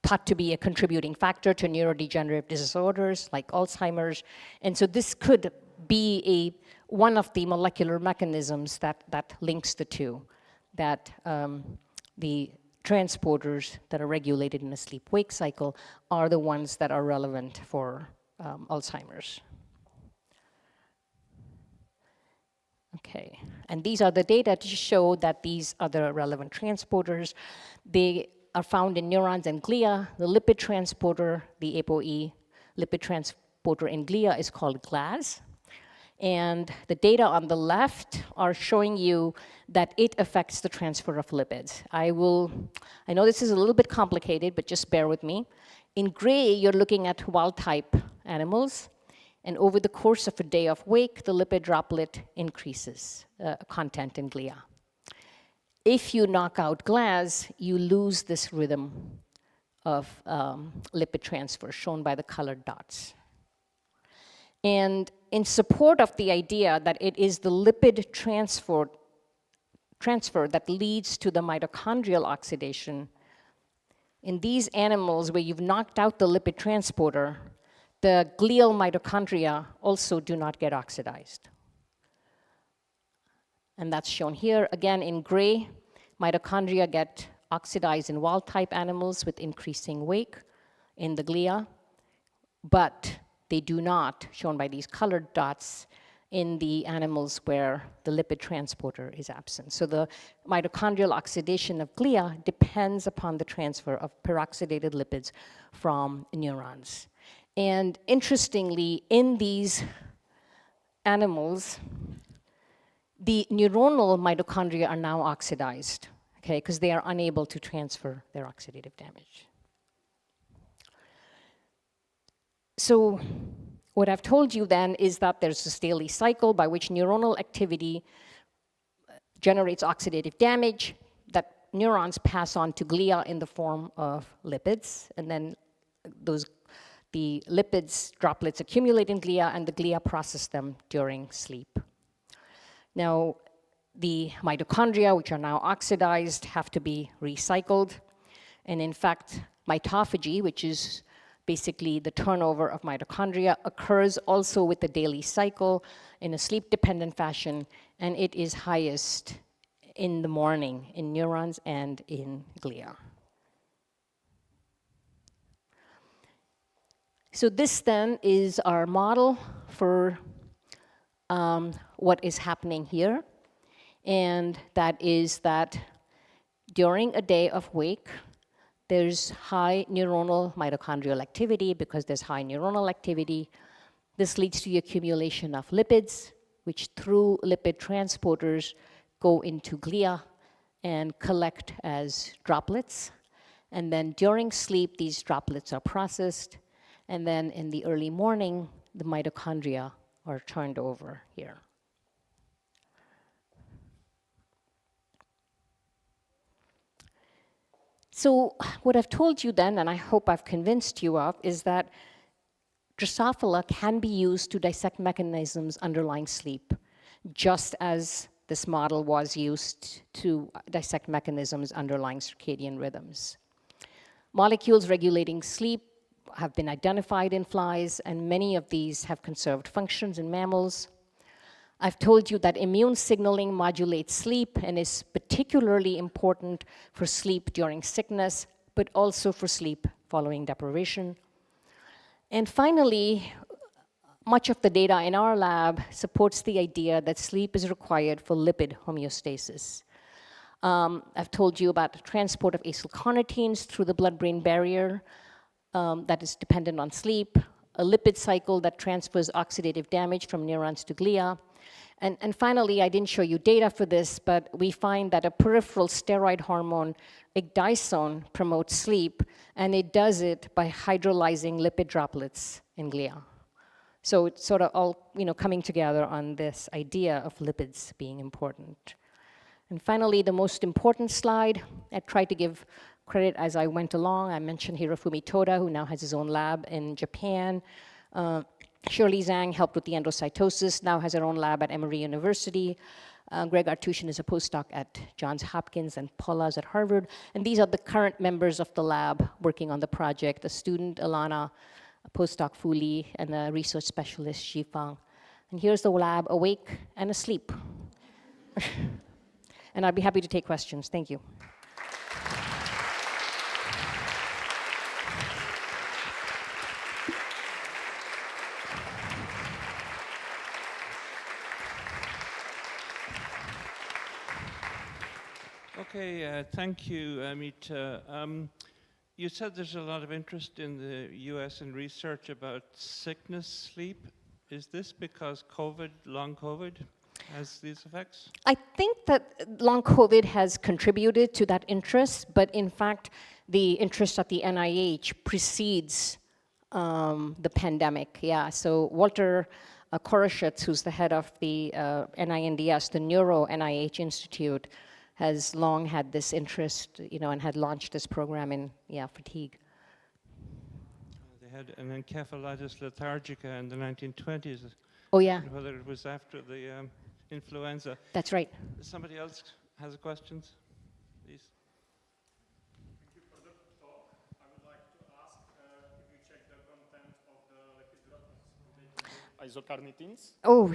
thought to be a contributing factor to neurodegenerative disorders like Alzheimer's. And so this could be one of the molecular mechanisms that links the two, that the transporters that are regulated in the sleep-wake cycle are the ones that are relevant for Alzheimer's. Okay, and these are the data to show that these are the relevant transporters. They are found in neurons and glia. The lipid transporter, the ApoE lipid transporter in glia is called GLAS. And the data on the left are showing you that it affects the transfer of lipids. I know this is a little bit complicated, but just bear with me. In gray, you're looking at wild-type animals. And over the course of a day of wake, the lipid droplet increases content in glia. If you knock out GLAS, you lose this rhythm of lipid transfer, shown by the colored dots. And in support of the idea that it is the lipid transfer that leads to the mitochondrial oxidation, in these animals where you've knocked out the lipid transporter, the glial mitochondria also do not get oxidized. And that's shown here. Again, in gray, mitochondria get oxidized in wild-type animals with increasing wake in the glia, but they do not, shown by these colored dots, in the animals where the lipid transporter is absent. So the mitochondrial oxidation of glia depends upon the transfer of peroxidated lipids from neurons. And interestingly, in these animals, the neuronal mitochondria are now oxidized, okay, because they are unable to transfer their oxidative damage. So what I've told you then is that there's this daily cycle by which neuronal activity generates oxidative damage that neurons pass on to glia in the form of lipids, and then the lipids droplets accumulate in glia, and the glia process them during sleep. Now, the mitochondria, which are now oxidized, have to be recycled. And in fact, mitophagy, which is basically the turnover of mitochondria, occurs also with the daily cycle in a sleep-dependent fashion, and it is highest in the morning in neurons and in glia. So this then is our model for what is happening here. And that is that during a day of wake, there's high neuronal mitochondrial activity because there's high neuronal activity. This leads to the accumulation of lipids, which through lipid transporters go into glia and collect as droplets. And then during sleep, these droplets are processed. And then in the early morning, the mitochondria are turned over here. So what I've told you then, and I hope I've convinced you of, is that Drosophila can be used to dissect mechanisms underlying sleep, just as this model was used to dissect mechanisms underlying circadian rhythms. Molecules regulating sleep have been identified in flies, and many of these have conserved functions in mammals. I've told you that immune signaling modulates sleep and is particularly important for sleep during sickness, but also for sleep following deprivation. And finally, much of the data in our lab supports the idea that sleep is required for lipid homeostasis. I've told you about the transport of acylcarnitines through the blood-brain barrier that is dependent on sleep, a lipid cycle that transfers oxidative damage from neurons to glia. And finally, I didn't show you data for this, but we find that a peripheral steroid hormone, ecdysone, promotes sleep, and it does it by hydrolyzing lipid droplets in glia. So it's sort of all coming together on this idea of lipids being important. And finally, the most important slide, I tried to give credit as I went along. I mentioned Hirofumi Toda, who now has his own lab in Japan. Shirley Zhang helped with the endocytosis, now has her own lab at Emory University. Greg Artushin is a postdoc at Johns Hopkins, and Paula's at Harvard. And these are the current members of the lab working on the project: a student, Alana, a postdoc, Fu Li, and a research specialist, Xi Fang. And here's the lab awake and asleep. And I'd be happy to take questions. Thank you. Okay, thank you, Amita. You said there's a lot of interest in the US in research about sickness sleep. Is this because COVID, long COVID, has these effects? I think that long COVID has contributed to that interest, but in fact, the interest at the NIH precedes the pandemic. Yeah, so Walter Koroshetz, who's the head of the NINDS, the Neuro NIH Institute, has long had this interest, and had launched this program in, fatigue. They had an encephalitis lethargica in the 1920s. Oh, yeah. Whether it was after the influenza. That's right. Somebody else has questions, please. Thank you for the talk. I would like to ask if you check the content of the lipid droplets. Isocarnitines? Oh,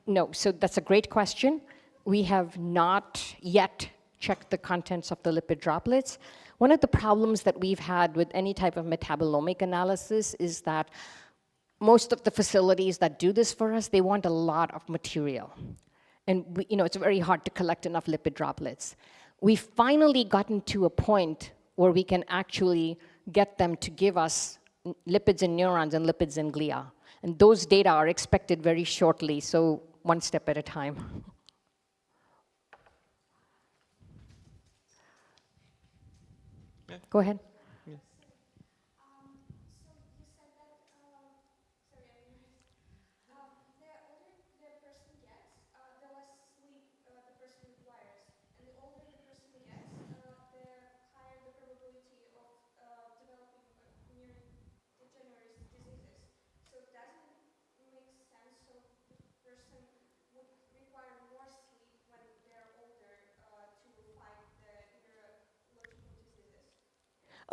no. So that's a great question. We have not yet checked the contents of the lipid droplets. One of the problems that we've had with any type of metabolomic analysis is that most of the facilities that do this for us, they want a lot of material. And it's very hard to collect enough lipid droplets. We've finally gotten to a point where we can actually get them to give us lipids in neurons and lipids in glia. And those data are expected very shortly, so one step at a time. Yeah. Go ahead. Yeah.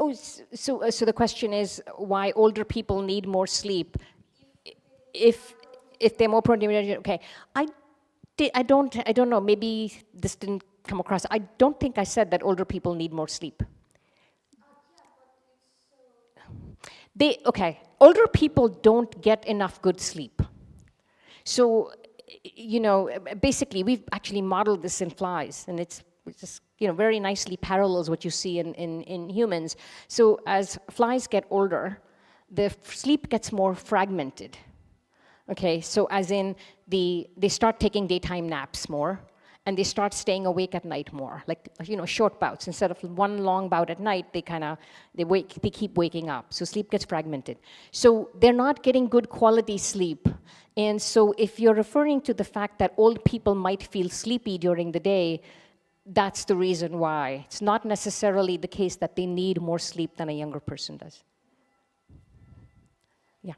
Oh, so the question is why older people need more sleep if they're more prone to, okay. I don't know, maybe this didn't come across. I don't think I said that older people need more sleep. Okay, older people don't get enough good sleep. So, basically we've actually modeled this in flies, and it's just, very nicely parallels what you see in humans. So as flies get older, the sleep gets more fragmented. Okay, so as in they start taking daytime naps more, and they start staying awake at night more, like, short bouts. Instead of one long bout at night, they keep waking up. So sleep gets fragmented. So they're not getting good quality sleep. And so if you're referring to the fact that old people might feel sleepy during the day, that's the reason why. It's not necessarily the case that they need more sleep than a younger person does. Yeah.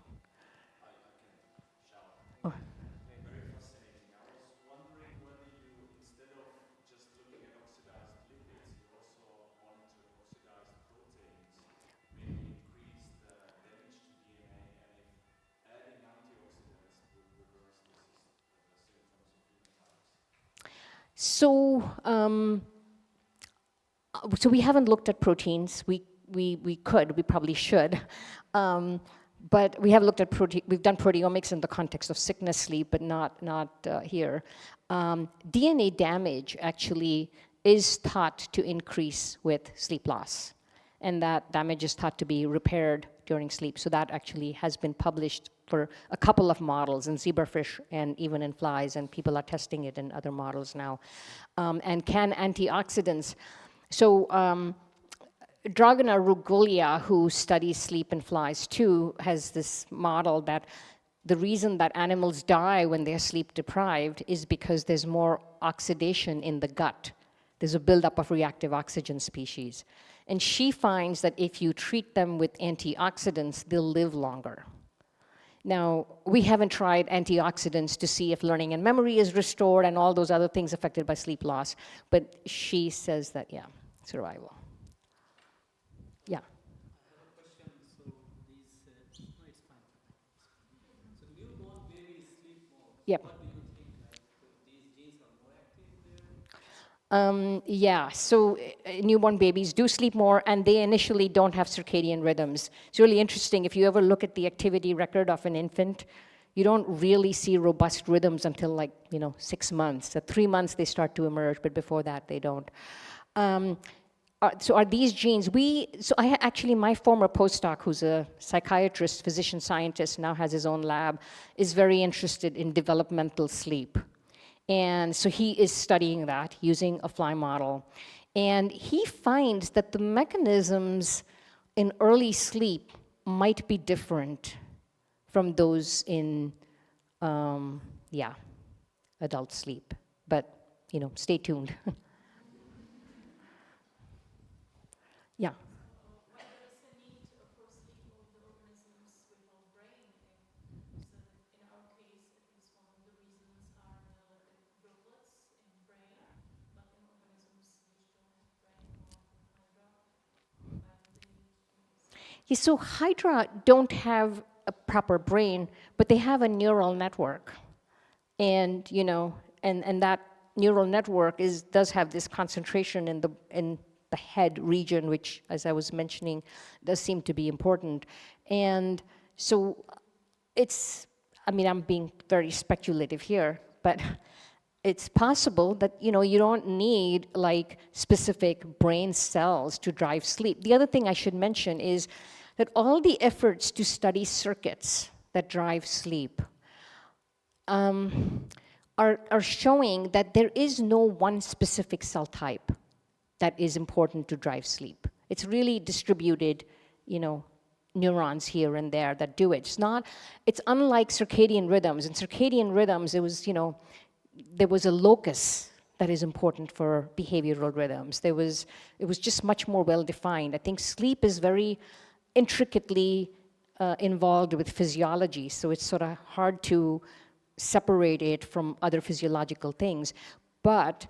Oh. Very fascinating. I was wondering whether you, instead of just looking at oxidized lipids, you also monitored oxidized proteins, maybe increase the damage to DNA, and if adding antioxidants would reverse this So, so we haven't looked at proteins. We probably should. But we have looked at we've done proteomics in the context of sickness sleep, but not here. DNA damage actually is thought to increase with sleep loss. And that damage is thought to be repaired during sleep. So that actually has been published for a couple of models in zebrafish and even in flies, and people are testing it in other models now. And can antioxidants, so Dragana Rugulia, who studies sleep in flies too, has this model that the reason that animals die when they're sleep deprived is because there's more oxidation in the gut. There's a buildup of reactive oxygen species. And she finds that if you treat them with antioxidants, they'll live longer. Now, we haven't tried antioxidants to see if learning and memory is restored and all those other things affected by sleep loss, but she says that, yeah, survival. Yeah. I have a question. So these, no, it's fine. So newborn babies sleep more. Yep. What do you think? Like these genes are more active there? Yeah, so newborn babies do sleep more, and they initially don't have circadian rhythms. It's really interesting. If you ever look at the activity record of an infant, you don't really see robust rhythms until, like, 6 months. At 3 months, they start to emerge, but before that, they don't. So are these genes, actually, my former postdoc, who's a psychiatrist, physician scientist, now has his own lab, is very interested in developmental sleep. And so he is studying that using a fly model. And he finds that the mechanisms in early sleep might be different from those in, adult sleep. But, stay tuned. Yeah. Why there is a need for sleep of the organisms without brain? So in our case, at least one of the reasons are the droplets in brain, but in organisms which don't have brain or hydra, why do they need sleep? Yeah, so hydra don't have a proper brain, but they have a neural network. And, and that neural network does have this concentration in the head region, which, as I was mentioning, does seem to be important. And so I'm being very speculative here, but it's possible that, you don't need, like, specific brain cells to drive sleep. The other thing I should mention is that all the efforts to study circuits that drive sleep are showing that there is no one specific cell type that is important to drive sleep. It's really distributed, neurons here and there that do it. It's unlike circadian rhythms. In circadian rhythms, there was a locus that is important for behavioral rhythms. It was just much more well-defined. I think sleep is very intricately involved with physiology, so it's sort of hard to separate it from other physiological things. But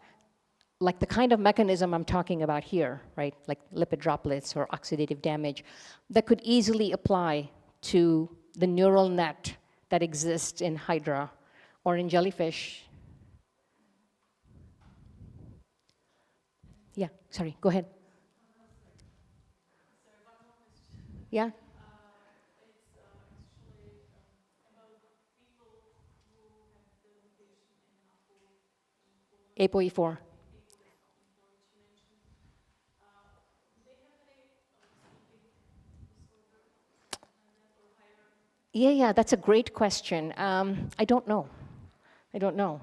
like the kind of mechanism I'm talking about here, right, like lipid droplets or oxidative damage, that could easily apply to the neural net that exists in hydra or in jellyfish. Yeah, sorry, go ahead. Sorry, one more question. Yeah? It's actually about people who have the mutation in ApoE4. Yeah, that's a great question. I don't know.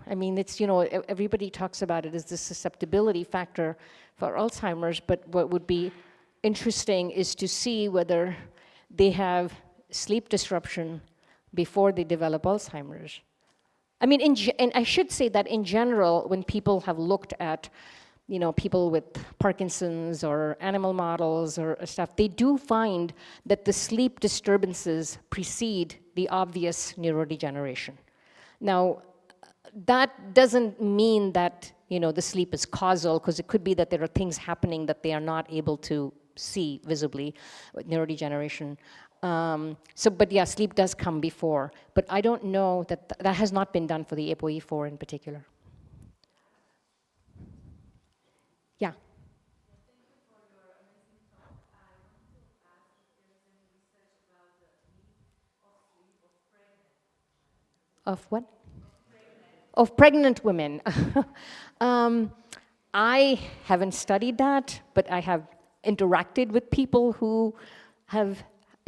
I mean, it's, everybody talks about it as the susceptibility factor for Alzheimer's, but what would be interesting is to see whether they have sleep disruption before they develop Alzheimer's. I mean, and I should say that in general, when people have looked at, people with Parkinson's or animal models or stuff, they do find that the sleep disturbances precede the obvious neurodegeneration. Now, that doesn't mean that, the sleep is causal, because it could be that there are things happening that they are not able to see visibly with neurodegeneration. But yeah, sleep does come before. But I don't know that has not been done for the ApoE4 in particular. Of what? Of pregnant women. I haven't studied that, but I have interacted with people who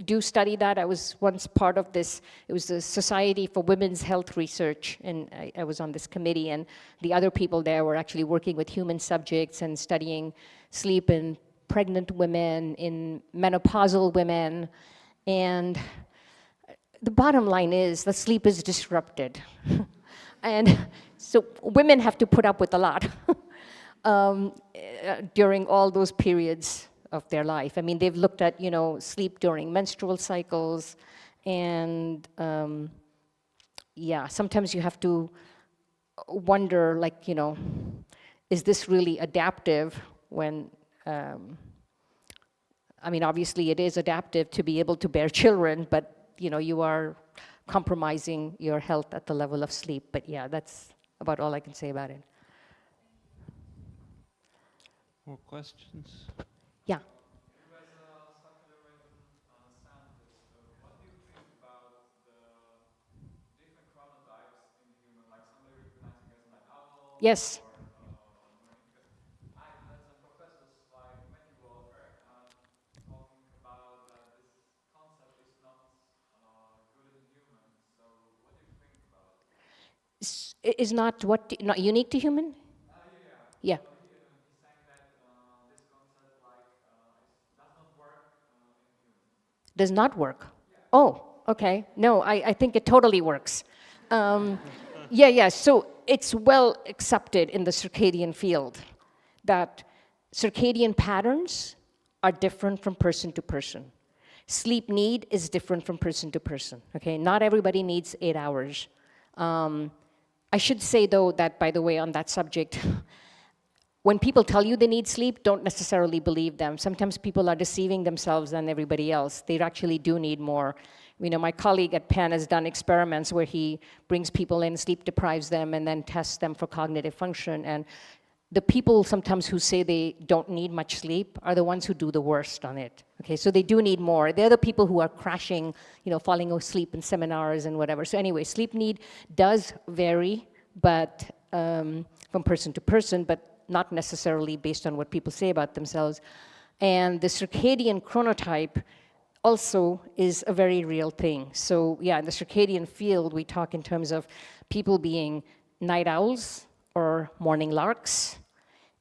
do study that. I was once part of this, it was the Society for Women's Health Research, and I was on this committee, and the other people there were actually working with human subjects and studying sleep in pregnant women, in menopausal women, and the bottom line is that sleep is disrupted. And so women have to put up with a lot during all those periods of their life. I mean, they've looked at, sleep during menstrual cycles, and yeah, sometimes you have to wonder, like, is this really adaptive when, I mean, obviously it is adaptive to be able to bear children, but, you are compromising your health at the level of sleep. But yeah, that's about all I can say about it. More questions? Yeah. You as a circadian scientist, what do you think about the different chronotypes in the human, like somebody recognizing as night owl? Yes. Or morning? Because I had some professors like Matthew Walker talking about that this concept is not good in humans. So what do you think about it? Is not what, not unique to human? Yeah. He's saying that this concept does not work in humans. Does not work? Oh, okay. No, I think it totally works. Yeah, so it's well accepted in the circadian field that circadian patterns are different from person to person. Sleep need is different from person to person, okay? Not everybody needs 8 hours. I should say, though, that, by the way, on that subject, when people tell you they need sleep, don't necessarily believe them. Sometimes people are deceiving themselves and everybody else. They actually do need more. My colleague at Penn has done experiments where he brings people in, sleep deprives them, and then tests them for cognitive function. And the people sometimes who say they don't need much sleep are the ones who do the worst on it. Okay, so they do need more. They're the people who are crashing, falling asleep in seminars and whatever. So anyway, sleep need does vary, but from person to person, but not necessarily based on what people say about themselves. And the circadian chronotype also is a very real thing. So yeah, in the circadian field, we talk in terms of people being night owls or morning larks.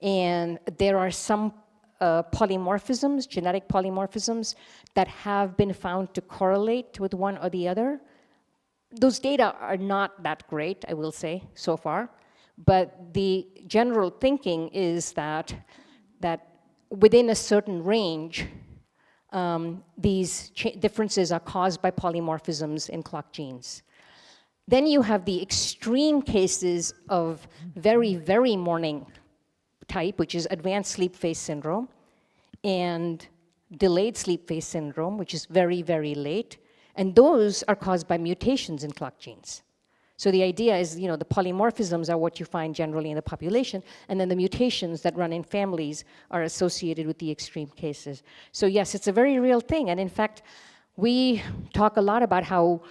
And there are some polymorphisms, genetic polymorphisms, that have been found to correlate with one or the other. Those data are not that great, I will say, so far. But the general thinking is that within a certain range, these differences are caused by polymorphisms in clock genes. Then you have the extreme cases of very, very morning type, which is advanced sleep phase syndrome, and delayed sleep phase syndrome, which is very, very late. And those are caused by mutations in clock genes. So the idea is, the polymorphisms are what you find generally in the population, and then the mutations that run in families are associated with the extreme cases. So yes, it's a very real thing. And in fact, we talk a lot about how,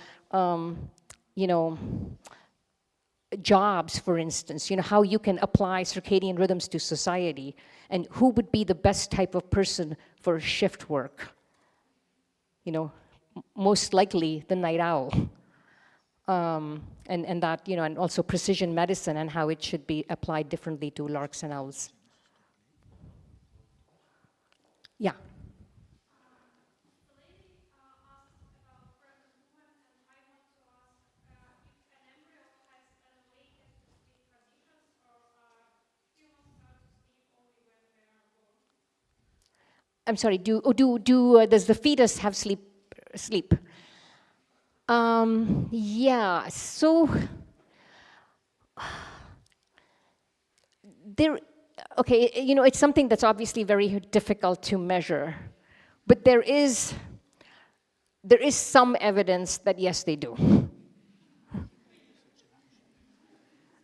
jobs, for instance, how you can apply circadian rhythms to society, and who would be the best type of person for shift work. Most likely the night owl. And that, and also precision medicine and how it should be applied differently to larks and owls. Yeah. The lady asked about pregnant women, and I want to ask if an embryo has an awakened sleep conditions, or humans start to sleep only when they are born. I'm sorry, does the fetus have sleep? Yeah, so okay, it's something that's obviously very difficult to measure, but there is some evidence that yes, they do.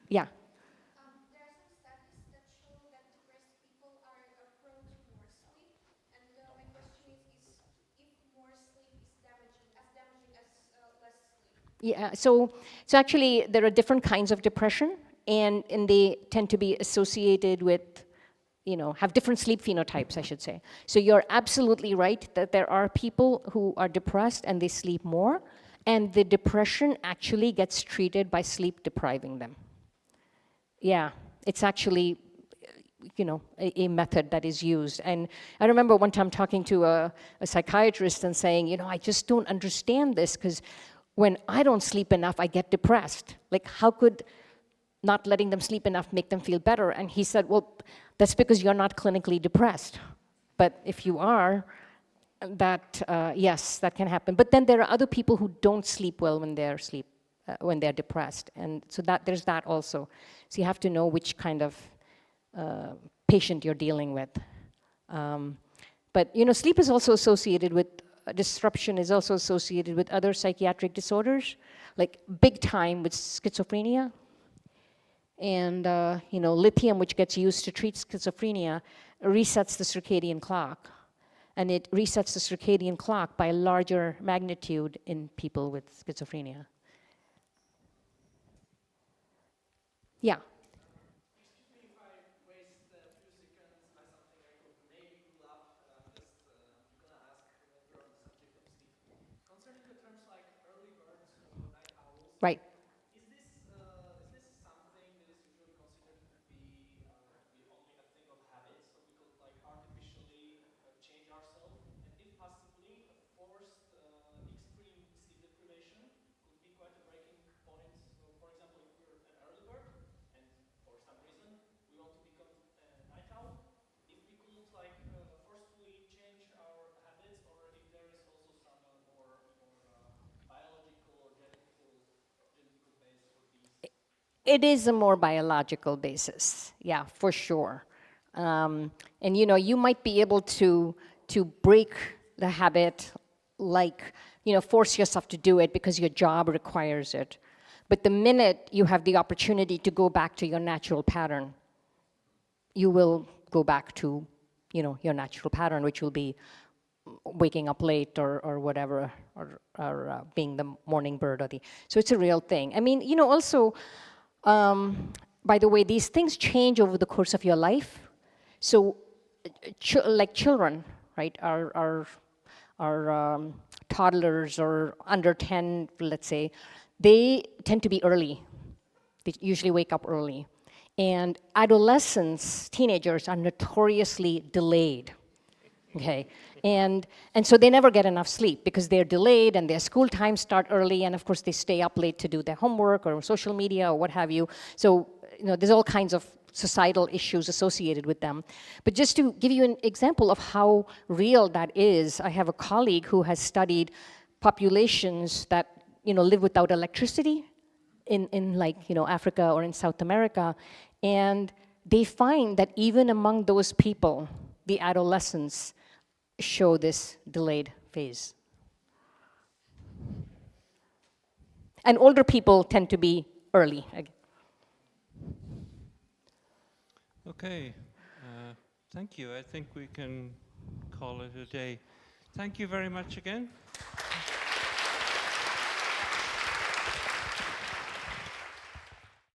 Yeah. There are some studies that show that depressed people are prone to more sleep, and my question is if more sleep is damaging as less sleep? Yeah, so actually there are different kinds of depression, and they tend to be associated with, have different sleep phenotypes, I should say. So you're absolutely right that there are people who are depressed and they sleep more, and the depression actually gets treated by sleep depriving them. Yeah, it's actually, a method that is used. And I remember one time talking to a psychiatrist and saying, I just don't understand this, because when I don't sleep enough, I get depressed. Like, how could not letting them sleep enough make them feel better? And he said, well, that's because you're not clinically depressed. But if you are, yes, that can happen. But then there are other people who don't sleep well when they're depressed. And so there's that also. So you have to know which kind of patient you're dealing with. But sleep is also associated with, disruption is also associated with other psychiatric disorders, like big time with schizophrenia. And lithium, which gets used to treat schizophrenia, resets the circadian clock. And it resets the circadian clock by a larger magnitude in people with schizophrenia. Yeah. Excuse me if I waste a few seconds by something I could maybe pull up. I'm gonna ask whoever on the subject of sleep. Concerning the terms like early birds or night owls, Right. is this something that is usually considered to be only a thing of habit? So we could like artificially change ourselves, and if possibly a forced extreme sleep deprivation could be quite a breaking point. So, for example, if we're an early bird and for some reason we want to become a night owl, if we could like forcefully change our habits, or if there is also some more biological or genetical base for these. It is a more biological basis, yeah, for sure. And you might be able to break the habit, like, force yourself to do it because your job requires it. But the minute you have the opportunity to go back to your natural pattern, you will go back to, your natural pattern, which will be waking up late or whatever, or being the morning bird so it's a real thing. I mean, also, by the way, these things change over the course of your life. So, like children, right, are toddlers or under 10, let's say, they tend to be early. They usually wake up early. And adolescents, teenagers, are notoriously delayed. Okay, and so they never get enough sleep because they're delayed and their school times start early, and of course they stay up late to do their homework or social media or what have you. So there's all kinds of societal issues associated with them. But just to give you an example of how real that is, I have a colleague who has studied populations that live without electricity in like Africa or in South America, and they find that even among those people, the adolescents show this delayed phase. And older people tend to be early. Okay, thank you. I think we can call it a day. Thank you very much again.